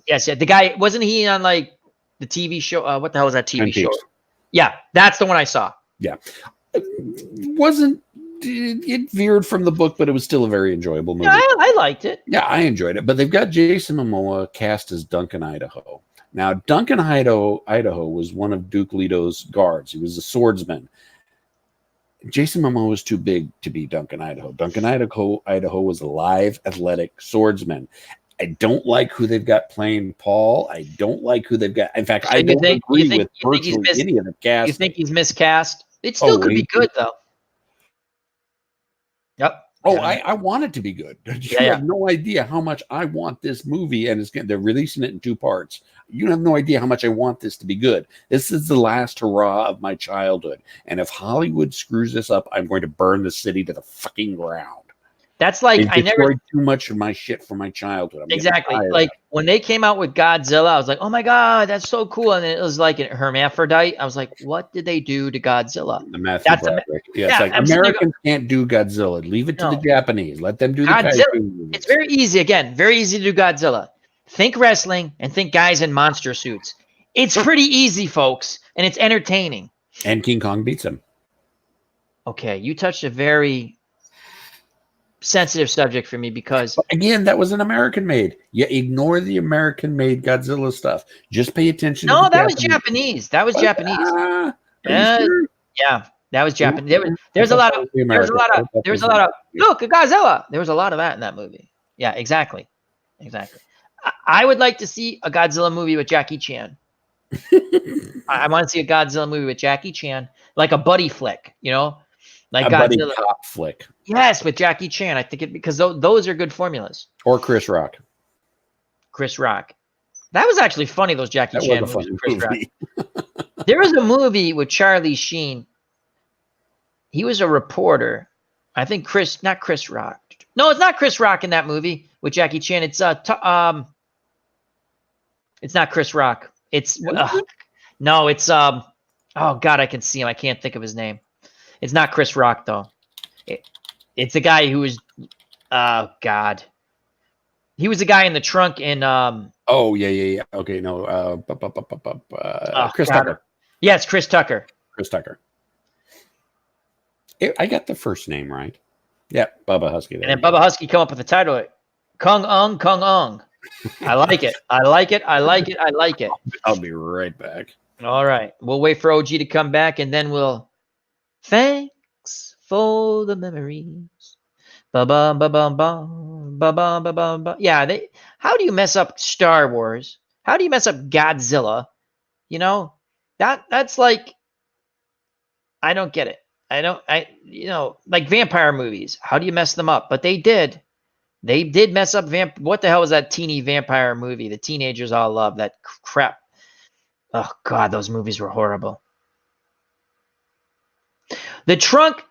Yes. The guy, wasn't he on like the TV show? What the hell was that TV show? Yeah, that's the one I saw. Yeah. It veered from the book, but it was still a very enjoyable movie. Yeah, I liked it. Yeah, I enjoyed it. But they've got Jason Momoa cast as Duncan Idaho. Now, Duncan Idaho was one of Duke Leto's guards. He was a swordsman. Jason Momoa was too big to be Duncan Idaho. Duncan Idaho was a live, athletic swordsman. I don't like who they've got playing Paul. I don't like who they've got. In fact, I don't agree with virtually any of the cast. You think he's miscast? It still could be good, though. Yep. Oh, I want it to be good. You have no idea how much I want this movie, and they're releasing it in 2 parts. You have no idea how much I want this to be good. This is the last hurrah of my childhood, and if Hollywood screws this up, I'm going to burn the city to the fucking ground. That's like I destroyed too much of my shit from my childhood. Exactly. Like when they came out with Godzilla, I was like, "Oh my god, that's so cool!" And it was like a hermaphrodite. I was like, "What did they do to Godzilla?" It's like Americans can't do Godzilla. Leave it to the Japanese. Let them do the Godzilla. It's very easy. Again, very easy to do Godzilla. Think wrestling and think guys in monster suits. It's pretty easy, folks, and it's entertaining. And King Kong beats him. Okay, you touched a very sensitive subject for me because again, that was an American made. Yeah, ignore the American made Godzilla stuff. Just pay attention. No, that was Japanese. That was Japanese. Sure? Yeah, that was Japanese. There's a lot of look at Godzilla. There was a lot of that in that movie. Yeah, exactly. I would like to see a Godzilla movie with Jackie Chan. I want to see a Godzilla movie with Jackie Chan, like a buddy flick, like a Godzilla buddy cop flick. Yes, with Jackie Chan. I think because those are good formulas. Or Chris Rock. That was actually funny. Those Jackie Chan movies with Chris Rock. There was a movie with Charlie Sheen. He was a reporter. I think not Chris Rock. No, it's not Chris Rock in that movie with Jackie Chan. It's it's not Chris Rock. It's no, it's oh God, I can see him. I can't think of his name. It's not Chris Rock though. It's a guy who was oh God. He was the guy in the trunk in Oh yeah. Okay, no. Chris God. Tucker. Yes, Chris Tucker. Chris Tucker. I got the first name right. Yeah, Bubba Husky. And then Bubba Husky come up with the title. Kung Ung, Kung Ung. I like it. I like it. I like it. I like it. I'll be right back. All right. We'll wait for OG to come back and then we'll thanks for the memories. Ba-bum, ba-bum, bum, ba-bum, ba-bum, bum. Yeah, how do you mess up Star Wars? How do you mess up Godzilla? You know, that's like I don't get it. Like vampire movies. How do you mess them up? But they did. They did mess up what the hell was that teeny vampire movie? The teenagers all love that crap. Oh God, those movies were horrible. The Trunk,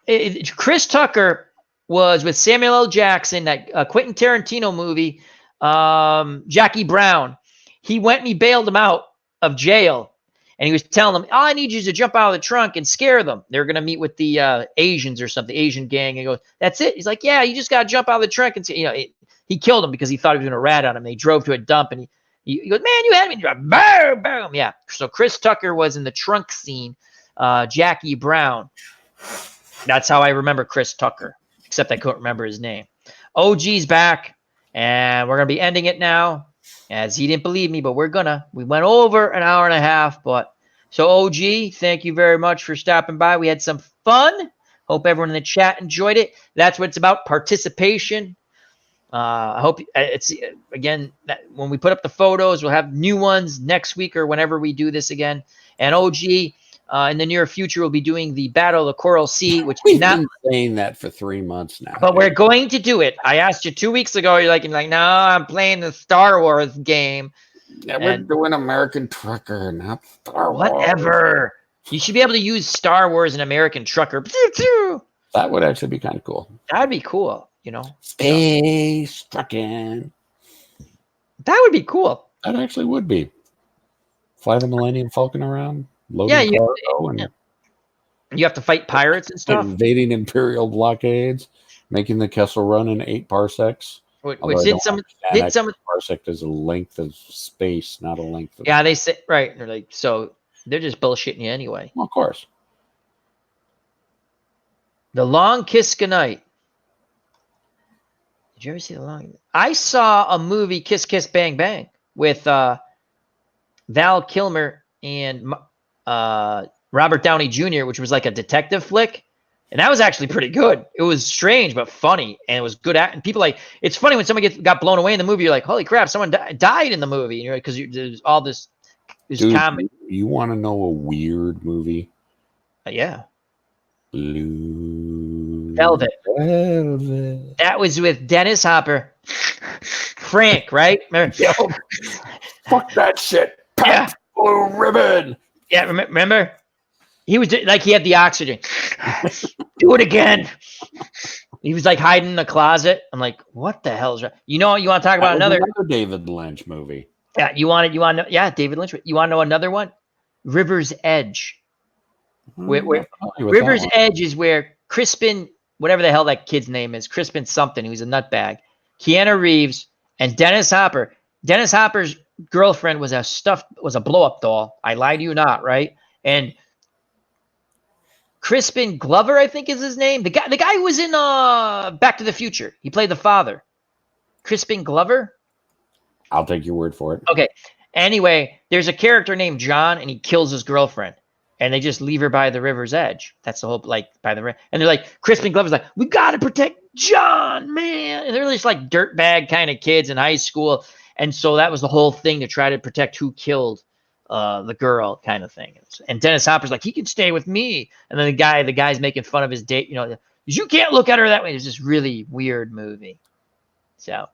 Chris Tucker was with Samuel L. Jackson, that Quentin Tarantino movie, Jackie Brown. He went and he bailed him out of jail. And he was telling them, I need you to jump out of the trunk and scare them. They're going to meet with the Asians or something, Asian gang. And he goes, that's it. He's like, yeah, you just got to jump out of the trunk. And he killed him because he thought he was going to rat on him. They drove to a dump and he goes, man, you had me. Boom, boom. Yeah. So Chris Tucker was in the trunk scene, Jackie Brown. That's how I remember Chris Tucker, except I couldn't remember his name. OG's back, and we're going to be ending it now. As he didn't believe me, but we went over an hour and a half, but so OG, thank you very much for stopping by. We had some fun. Hope everyone in the chat enjoyed it. That's what it's about, participation. I hope it's again, when we put up the photos, we'll have new ones next week or whenever we do this again. And OG, in the near future, we'll be doing the Battle of the Coral Sea, which we've been saying that for 3 months now. But we're going to do it. I asked you 2 weeks ago. You're like, no, I'm playing the Star Wars game. Yeah, we're doing American Trucker, not Star Wars. Whatever. You should be able to use Star Wars and American Trucker. That would actually be kind of cool. That'd be cool. Space trucking. That would be cool. That actually would be. Fly the Millennium Falcon around. You have to fight pirates and stuff. Invading Imperial blockades, making the Kessel Run in 8 parsecs. Which did some parsec is a length of space, not a length of. Yeah, they say right. They're like, so they're just bullshitting you anyway. Well, of course. The Long Kiss Goodnight. Did you ever see the Long? I saw a movie, Kiss Kiss Bang Bang, with Val Kilmer and Robert Downey Jr., which was like a detective flick. And that was actually pretty good. It was strange, but funny. And it was good. And people it's funny when someone got blown away in the movie. You're like, holy crap, someone died in the movie. Because there's all this comedy. You want to know a weird movie? Yeah. Blue Velvet. Velvet. That was with Dennis Hopper. Frank, right? Yo, fuck that shit. Yeah. Blue ribbon. Yeah, remember? He was like, he had the oxygen. Do it again. He was like hiding in the closet. I'm like, what the hell is wrong? You want to talk about another David Lynch movie? Yeah, David Lynch. You want to know another one? River's Edge. River's Edge is where Crispin, whatever the hell that kid's name is, Crispin something, who's a nutbag, Keanu Reeves, and Dennis Hopper. Dennis Hopper's girlfriend was a blow-up doll. I lie to you not, right? And Crispin Glover, I think is his name. The guy who was in Back to the Future. He played the father. Crispin Glover? I'll take your word for it. Okay. Anyway, there's a character named John, and he kills his girlfriend. And they just leave her by the river's edge. That's the whole, by the river. And they're like, Crispin Glover's like, we got to protect John, man. And they're just like dirtbag kind of kids in high school. And so that was the whole thing, to try to protect who killed the girl kind of thing. And Dennis Hopper's like, he can stay with me. And then the guy's making fun of his date. You can't look at her that way. It's this really weird movie. So.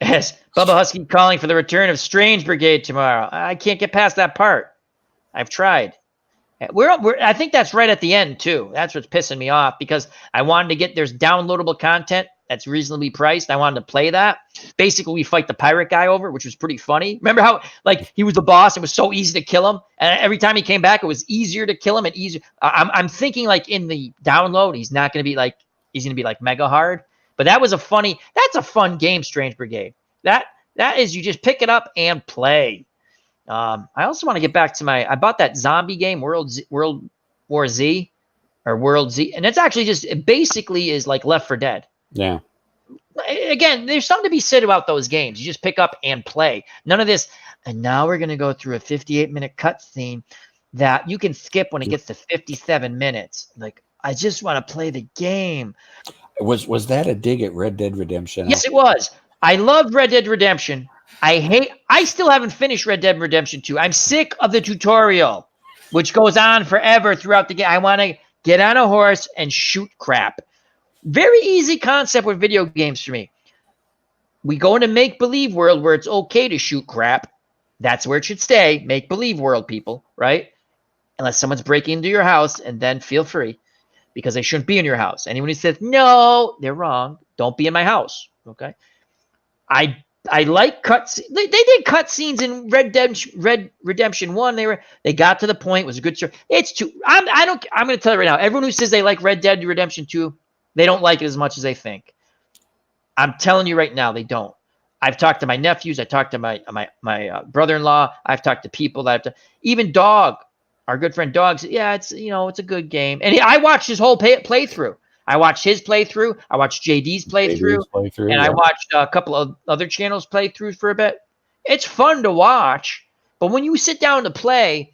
Yes, Bubba Husky calling for the return of Strange Brigade tomorrow. I can't get past that part. I've tried. I think that's right at the end too. That's what's pissing me off because I wanted to get there's downloadable content that's reasonably priced. I wanted to play that. Basically, we fight the pirate guy over, which was pretty funny. Remember how like he was the boss? It was so easy to kill him, and every time he came back, it was easier to kill him and easier. I'm thinking like in the download, he's going to be like mega hard. But that's a fun game, Strange Brigade. That is you just pick it up and play. I also want to get back to I bought that zombie game, World War Z, or World Z, and it's actually it basically is like Left 4 Dead. Yeah. Again, there's something to be said about those games. You just pick up and play. None of this, and now we're going to go through a 58-minute cutscene that you can skip when it gets to 57 minutes. Like, I just want to play the game. Was that a dig at Red Dead Redemption? Yes, it was. I loved Red Dead Redemption. I still haven't finished Red Dead Redemption 2. I'm sick of the tutorial, which goes on forever throughout the game. I want to get on a horse and shoot crap. Very easy concept with video games for me. We go into make-believe world where it's okay to shoot crap. That's where it should stay. Make-believe world, people, right? Unless someone's breaking into your house, and then feel free because they shouldn't be in your house. Anyone who says, no, they're wrong. Don't be in my house, okay? I like cutscenes. They did cutscenes in Red Redemption 1. They got to the point. It was a good story. It's too. I'm going to tell you right now. Everyone who says they like Red Dead Redemption 2, they don't like it as much as they think. I'm telling you right now, they don't. I've talked to my nephews. I talked to my brother-in-law. I've talked to people even Dog, our good friend Dog. Yeah, it's a good game. And I watched his whole playthrough. I watched his playthrough. I watched JD's playthrough, and I watched a couple of other channels playthroughs for a bit. It's fun to watch, but when you sit down to play,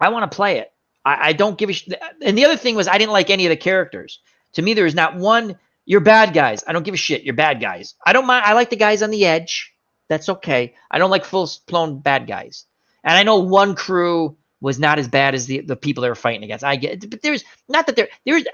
I want to play it. I don't give a shit. And the other thing was I didn't like any of the characters. To me, there is not one. You're bad guys. I don't give a shit. You're bad guys. I don't mind. I like the guys on the edge. That's okay. I don't like full-blown bad guys. And I know one crew was not as bad as the people they were fighting against. I get it, but there's not that there's.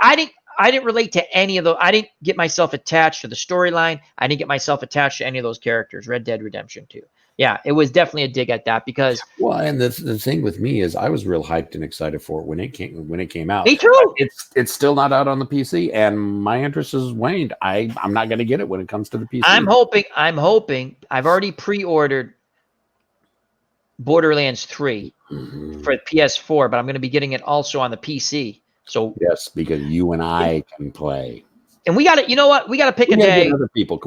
I didn't relate to any of those. I didn't get myself attached to the storyline. I didn't get myself attached to any of those characters. Red Dead Redemption 2. Yeah, it was definitely a dig at that because. Well, and the thing with me is I was real hyped and excited for it when it came out. Me too. It's still not out on the PC, and my interest has waned. I'm not going to get it when it comes to the PC. I'm hoping. I've already pre-ordered Borderlands 3 for PS4, but I'm going to be getting it also on the PC. So yes, because you and I can play. And we got to, you know what? We got to pick a day. Other people,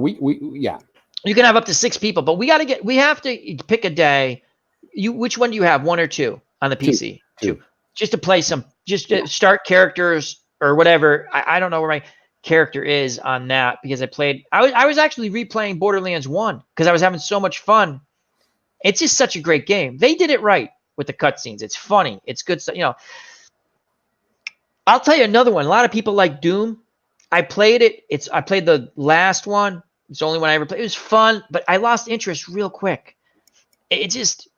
yeah. You can have up to 6 people, but we have to pick a day. Which one do you have? 1 or 2 on the PC? Two. Just to play just to start characters or whatever. I don't know where my character is on that because I was actually replaying Borderlands 1 because I was having so much fun. It's just such a great game. They did it right with the cutscenes. It's funny. It's good stuff. I'll tell you another one. A lot of people like Doom. I played it. I played the last one. It's the only one I ever played. It was fun, but I lost interest real quick. It's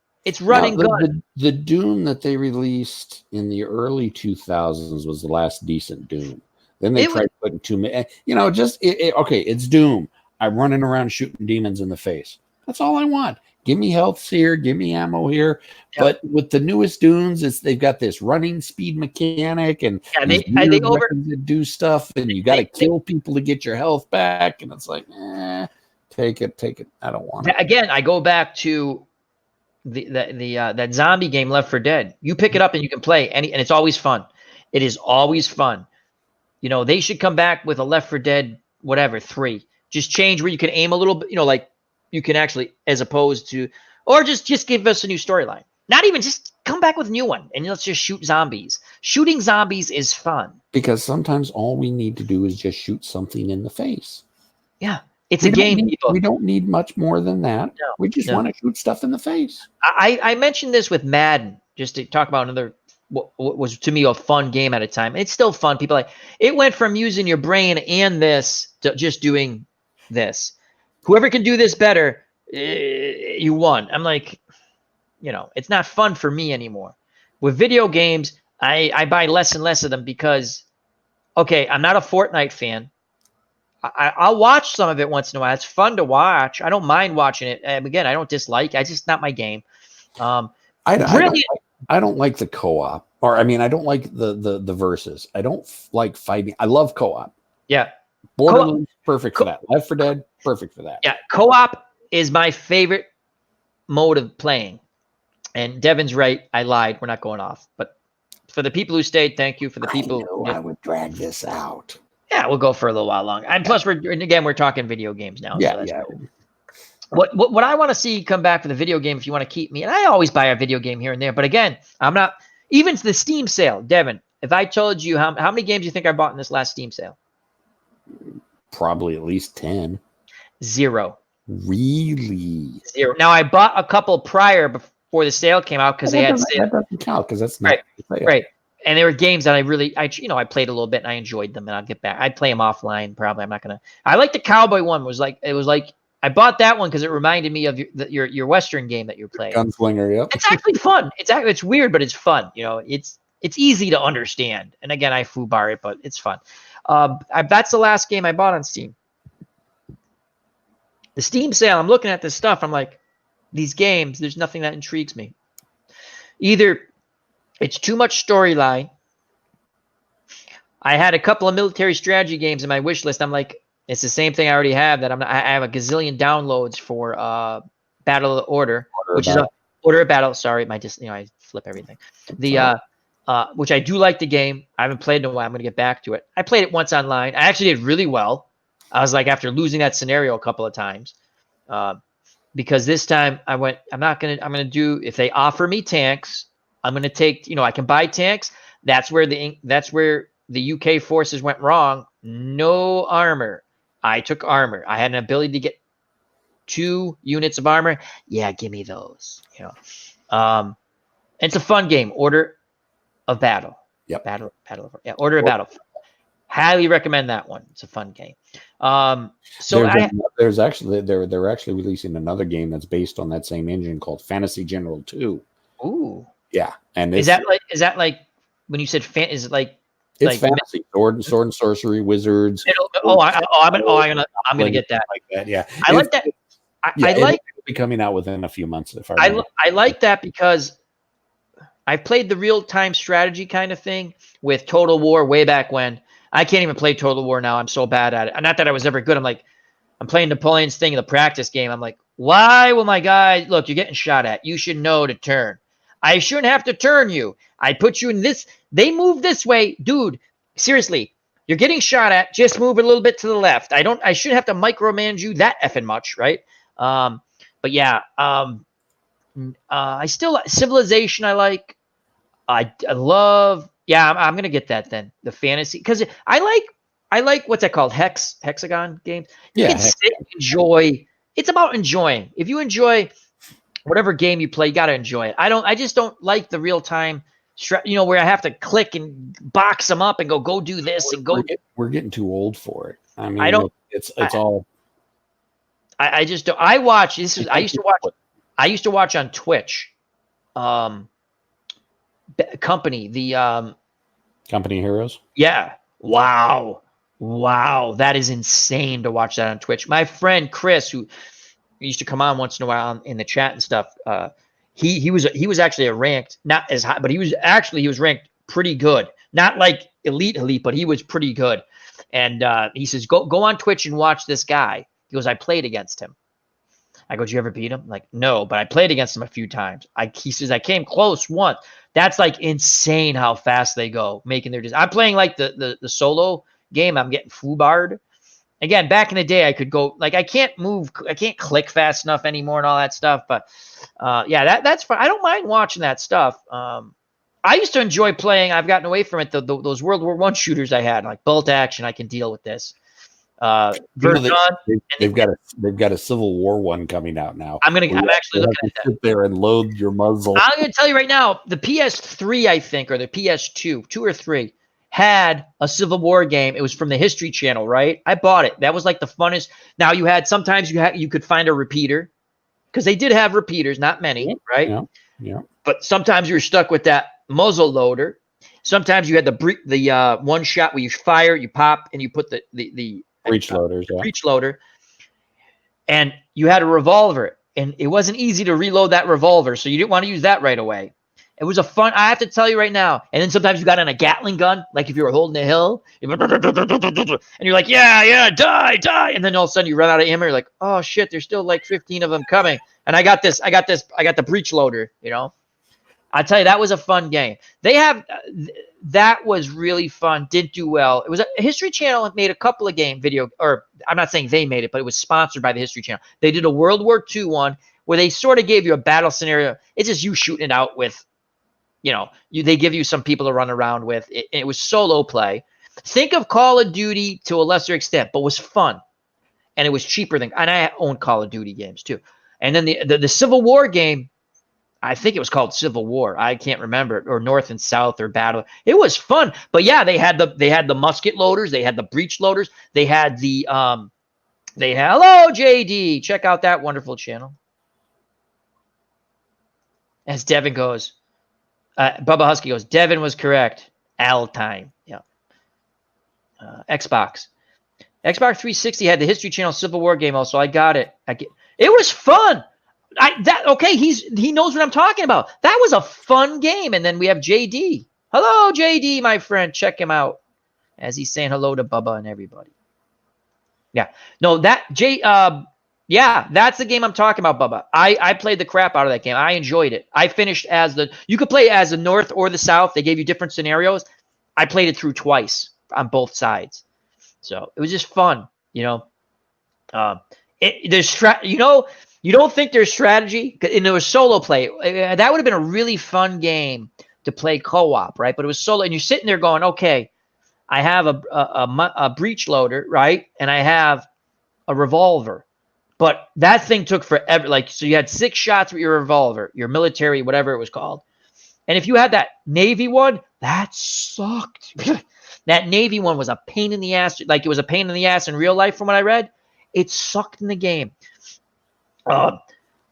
running good. The Doom that they released in the early 2000s was the last decent Doom. Then they tried putting too many. Okay, it's Doom. I'm running around shooting demons in the face. That's all I want. Give me health here, give me ammo here. Yep. But with the newest Dooms, they've got this running speed mechanic and they do stuff, and you got to kill people to get your health back. And it's like, take it. I don't want it. Again, I go back to that zombie game, Left 4 Dead. You pick it up and you can play and it's always fun. It is always fun. They should come back with a Left 4 Dead, 3. Just change where you can aim a little bit. Like. You can actually, as opposed to, or just give us a new storyline. Not even just come back with a new one and let's just shoot zombies. Shooting zombies is fun. Because sometimes all we need to do is just shoot something in the face. Yeah. It's a game, people. We don't need much more than that. No, we just want to shoot stuff in the face. I mentioned this with Madden, just to talk about another, what was to me a fun game at a time. It's still fun. People it went from using your brain and this to just doing this. Whoever can do this better, you won. I'm like, it's not fun for me anymore. With video games, I buy less and less of them because, okay, I'm not a Fortnite fan. I'll watch some of it once in a while. It's fun to watch. I don't mind watching it. And again, I don't dislike it. It's just not my game. I don't like the co-op. Or I mean, I don't like the verses. I don't like fighting. I love co-op. Yeah. Borderlands, perfect for that. Left 4 Dead, perfect for that. Yeah. Co-op is my favorite mode of playing. And Devin's right. I lied. We're not going off. But for the people who stayed, thank you. For the people I knew I would drag this out. Yeah, we'll go for a little while longer. And plus, we're talking video games now. Yeah, so that's yeah. cool. What I want to see come back for the video game, if you want to keep me, and I always buy a video game here and there, but again, I'm not even the Steam sale. Devin, if I told you how many games you think I bought in this last Steam sale? Probably at least 10. 0. Really? 0. Now I bought a couple prior before the sale came out because they had sale. That doesn't count because that's not right. And they were games that I played a little bit and I enjoyed them, and I'll get back. I'd play them offline. Probably I'm not gonna. I like the Cowboy one. It was like I bought that one because it reminded me of your Western game that you're playing. Gunslinger, yep. It's actually fun. It's weird, but it's fun. It's easy to understand. And again, I foobar it, but it's fun. That's the last game I bought on Steam. The Steam sale. I'm looking at this stuff. I'm like, these games. There's nothing that intrigues me. Either it's too much storyline. I had a couple of military strategy games in my wish list. I'm like, it's the same thing I already have. I have a gazillion downloads for Battle of Order, which is Order of Battle. Sorry, I flip everything. Which I do like the game. I haven't played in a while. I'm going to get back to it. I played it once online. I actually did really well. I was like, after losing that scenario a couple of times, because this time I'm going to do, if they offer me tanks, I'm going to take, I can buy tanks. That's where the UK forces went wrong. No armor. I took armor. I had an ability to get 2 units of armor. Yeah, give me those. It's a fun game. Order of Battle. Yep. Order of Battle. Highly recommend that one. It's a fun game. They're actually releasing another game that's based on that same engine called Fantasy General 2. Ooh. Yeah, and is that like when you said is it like it's fantasy sword and sorcery wizards? I'm gonna get that. Like that, yeah. I like that. It'll be coming out within a few months. I like that because I've played the real time strategy kind of thing with Total War way back when. I can't even play Total War now. I'm so bad at it. Not that I was ever good. I'm playing Napoleon's thing in the practice game. I'm like, why will my guy look? You're getting shot at. You should know to turn. I shouldn't have to turn you. I put you in this. They move this way, dude. Seriously, you're getting shot at. Just move a little bit to the left. I shouldn't have to micromanage you that effing much, right? But yeah, I still Civilization. I like. I love. Yeah, I'm gonna get that then. The fantasy, because I like what's that called? Hexagon games. You can sit and enjoy. It's about enjoying. If you enjoy whatever game you play, you gotta enjoy it. I just don't like the real time, where I have to click and box them up and go do this and go. We're getting too old for it. I mean, I don't. It's all. I just don't. I watch. I used to watch on Twitch. Company Company Heroes. Yeah. Wow, that is insane to watch that on Twitch. My friend Chris, who used to come on once in a while in the chat and stuff, he was actually a ranked, not as high, but he was ranked pretty good, not like elite, but he was pretty good. And he says, go on Twitch and watch this guy. He goes, I played against him. I go, did you ever beat him? I'm like, no, but I played against him a few times. He says, I came close once. That's like insane how fast they go making their decisions. I'm playing like the solo game. I'm getting foobarred. Again, back in the day, I could go, I can't move. I can't click fast enough anymore and all that stuff. But yeah, that's fun. I don't mind watching that stuff. I used to enjoy playing. I've gotten away from it. Those World War I shooters I had, like bolt action. I can deal with this. They've got a Civil War one coming out now. I'm actually looking at that. Sit there and load your muzzle. I'm going to tell you right now, the PS3, I think, or the PS2, 2 or 3, had a Civil War game. It was from the History Channel, right? I bought it. That was like the funnest. Now sometimes you could find a repeater, because they did have repeaters, not many, right? Yeah. But sometimes you were stuck with that muzzle loader. Sometimes you had the one shot where you fire, you pop, and you put the breech loaders, breech loader, and you had a revolver, and it wasn't easy to reload that revolver, so you didn't want to use that right away. It was a fun. I have to tell you right now. And then sometimes you got on a Gatling gun, like if you were holding a hill, and you're like, yeah, die. And then all of a sudden you run out of ammo. You're like, oh shit, there's still like 15 of them coming. And I got the breech loader. I tell you, that was a fun game. That was really fun. Didn't do well. It was a History Channel made a couple of or I'm not saying they made it, but it was sponsored by the History Channel. They did a World War II one where they sort of gave you a battle scenario. It's just you shooting it out with, they give you some people to run around with. It was solo play. Think of Call of Duty to a lesser extent, but was fun. And it was cheaper and I own Call of Duty games too. And then the Civil War game, I think it was called Civil War. I can't remember it, or North and South or Battle. It was fun, but yeah, they had the musket loaders, they had the breech loaders, they had hello JD, check out that wonderful channel. As Devin goes, Bubba Husky goes, Devin was correct. All time, yeah. Xbox 360 had the History Channel Civil War game also. I got it. It was fun. He knows what I'm talking about. That was a fun game. And then we have JD. Hello, JD, my friend. Check him out as he's saying hello to Bubba and everybody. Yeah. No, that's the game I'm talking about, Bubba. I played the crap out of that game. I enjoyed it. I finished you could play as the North or the South. They gave you different scenarios. I played it through twice on both sides. So it was just fun, you don't think there's strategy, and it was solo play. That would have been a really fun game to play co-op, right? But it was solo, and you're sitting there going, okay, I have a breech loader, right? And I have a revolver. But that thing took forever. So you had 6 shots with your revolver, your military, whatever it was called. And if you had that Navy one, that sucked. That Navy one was a pain in the ass. Like it was a pain in the ass in real life from what I read. It sucked in the game.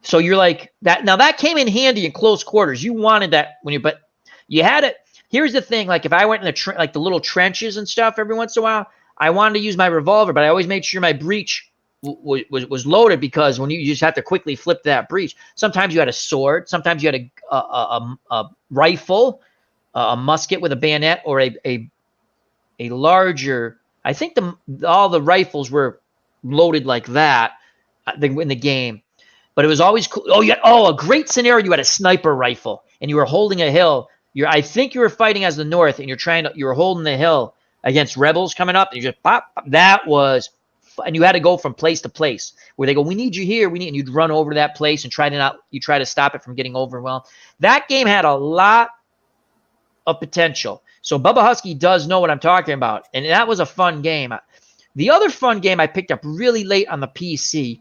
So you're like that. Now that came in handy in close quarters. You wanted that but you had it. Here's the thing. Like if I went in the little trenches and stuff every once in a while, I wanted to use my revolver, but I always made sure my breech was loaded, because when you just have to quickly flip that breech. Sometimes you had a sword. Sometimes you had a rifle, a musket with a bayonet, or a larger. I think all the rifles were loaded like that in the game. But it was always cool. A great scenario. You had a sniper rifle and you were holding a hill. I think you were fighting as the North, and you were holding the hill against rebels coming up, and you just pop. That was, and you had to go from place to place where they go, we need you here. And you'd run over to that place and try to stop it from getting overwhelmed. That game had a lot of potential. So Bubba Husky does know what I'm talking about. And that was a fun game. The other fun game I picked up really late on the PC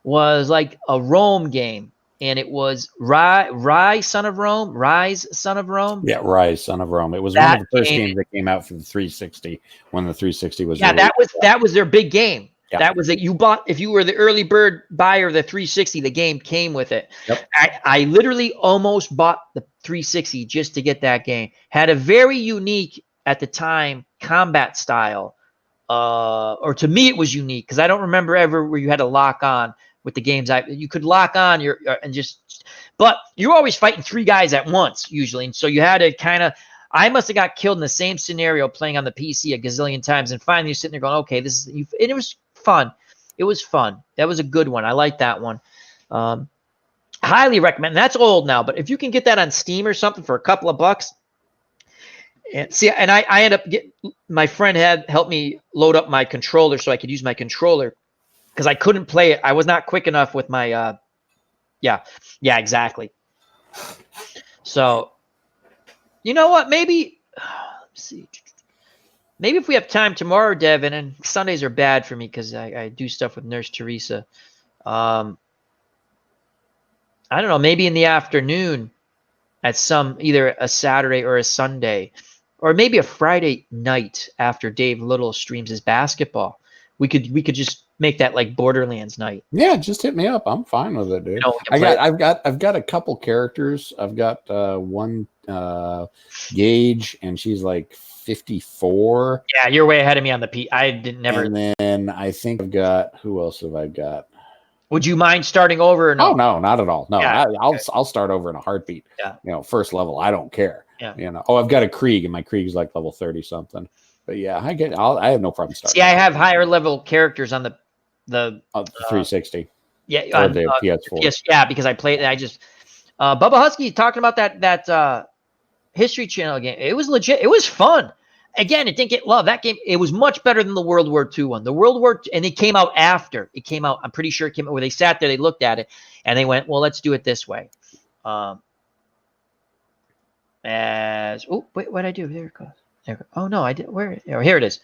was like a Rome game, and it was Rise, Son of Rome. Yeah, Rise, Son of Rome. It was one of the first games that came out for the 360 when the 360 was. Yeah, that was their big game. Yep. That was it. You bought, if you were the early bird buyer of the 360, the game came with it. Yep. I literally almost bought the 360 just to get that game. Had a very unique at the time combat style. Or to me it was unique, because I don't remember ever where you had to lock on with the games. You could lock on but you're always fighting 3 guys at once usually, and so you had to I must have got killed in the same scenario playing on the PC a gazillion times, and finally you're sitting there going, okay, and it was fun. It was fun. That was a good one. I like that one. Highly recommend. That's old now, but if you can get that on Steam or something for a couple of bucks. And I end up my friend had helped me load up my controller so I could use my controller, because I couldn't play it. I was not quick enough with my yeah, exactly. So you know what? Maybe let's see. Maybe if we have time tomorrow, Devin, and Sundays are bad for me because I do stuff with Nurse Teresa. I don't know, maybe in the afternoon at either a Saturday or a Sunday, or maybe a Friday night after Dave Little streams his basketball. We could just make that like Borderlands night. Yeah, just hit me up. I'm fine with it, dude. I've got a couple characters. I've got one Gage, and she's like 54. Yeah, you're way ahead of me on the P. I didn't never. And then I think I've got, who else have I got? Would you mind starting over or no? Oh no, not at all. No, Yeah, I'll start over in a heartbeat. Yeah. You know, first level, I don't care. Yeah. You know, oh, I've got a Krieg, and my Krieg's like level 30 something. But yeah, I have no problem starting. See, I have higher level characters on the 360. yeah Or on the PS4. yeah, because I played. I just Bubba Husky talking about that History Channel game. It was legit. It was fun. Again, it didn't get love. That game, it was much better than the World War II one. The World War II, and it came out after. It came out, I'm pretty sure it came out where they sat there, they looked at it, and they went, well, let's do it this way. Oh, wait, what'd I do? There it goes. There it goes. Oh, no, I did. Where? Oh, here it is.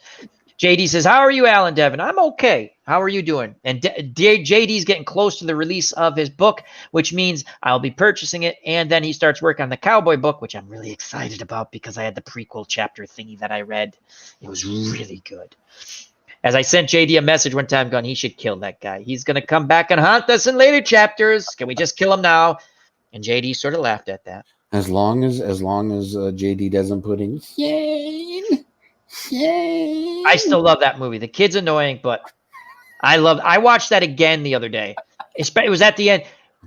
JD says, how are you, Alan Devin? I'm okay. How are you doing? And JD's getting close to the release of his book, which means I'll be purchasing it. And then he starts working on the cowboy book, which I'm really excited about because I had the prequel chapter thingy that I read. It was really good. As I sent JD a message one time going, he should kill that guy. He's going to come back and haunt us in later chapters. Can we just kill him now? And JD sort of laughed at that. As long as JD doesn't put in Shane. I still love that movie. The kid's annoying, but I watched that again the other day. It was at the end.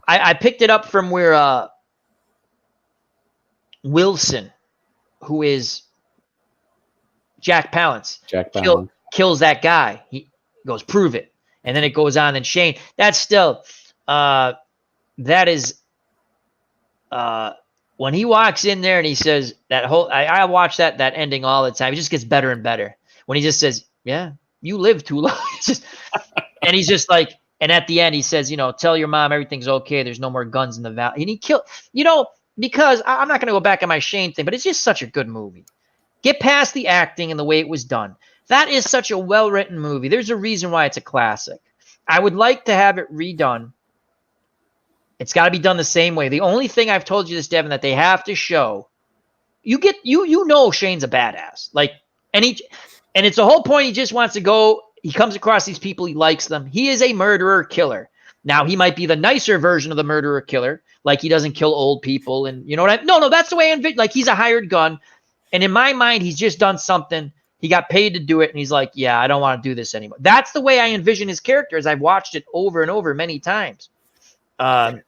I picked it up from where Wilson, who is Jack Palance, kills that guy. He goes, prove it. And then it goes on. And Shane, that's still, that is, when he walks in there and he says that whole, I watch that ending all the time. It just gets better and better. When he just says, yeah, you live too long. And he's just like, and at the end he says, you know, tell your mom everything's okay. There's no more guns in the valley. And he killed, you know, because I'm not going to go back on my Shane thing, but it's just such a good movie. Get past the acting and the way it was done. That is such a well-written movie. There's a reason why it's a classic. I would like to have it redone. It's got to be done the same way. The only thing I've told you this, Devin, that they have to show, you know Shane's a badass. Like, and it's the whole point. He just wants to go. He comes across these people. He likes them. He is a murderer killer. Now, he might be the nicer version of the murderer killer. Like, he doesn't kill old people. And you know what No, that's the way I envision. Like, he's a hired gun. And in my mind, he's just done something. He got paid to do it. And he's like, yeah, I don't want to do this anymore. That's the way I envision his character as I've watched it over and over many times. And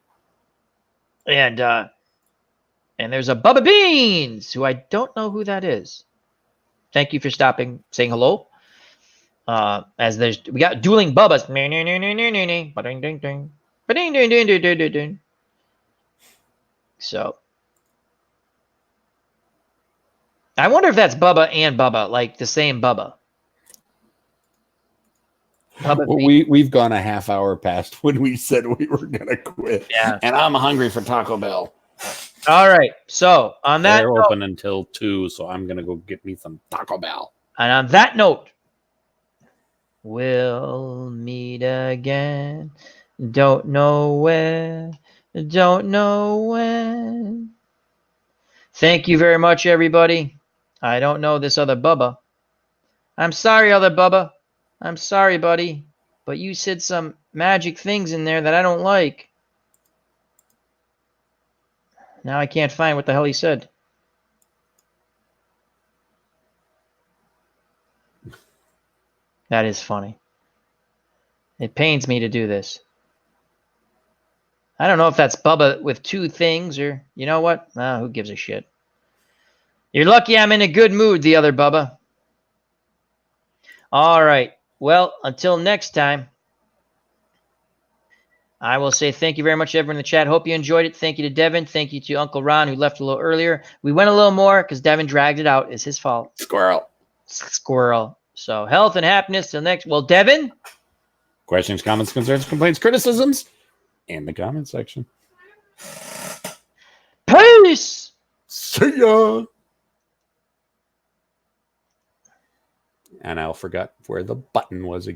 there's a Bubba Beans, who I don't know who that is. Thank you for saying hello. As we got dueling Bubbas. So I wonder if that's Bubba and Bubba, like the same Bubba. Well, we've gone a half hour past when we said we were gonna quit. Yeah. And I'm hungry for Taco Bell. All right. So on that They're note, open until 2, so I'm gonna go get me some Taco Bell. And on that note, we'll meet again. Don't know where. Don't know when. Thank you very much, everybody. I don't know this other Bubba. I'm sorry, other Bubba. I'm sorry, buddy. But you said some magic things in there that I don't like. Now I can't find what the hell he said. That is funny. It pains me to do this. I don't know if that's Bubba with 2 things or, you know what? Who gives a shit? You're lucky I'm in a good mood, the other Bubba. All right. Well, until next time, I will say thank you very much to everyone in the chat. Hope you enjoyed it. Thank you to Devin. Thank you to Uncle Ron, who left a little earlier. We went a little more because Devin dragged it out. It's his fault. Squirrel. So health and happiness till next. Well, Devin? Questions, comments, concerns, complaints, criticisms in the comment section. Peace! See ya! And I forgot where the button was again.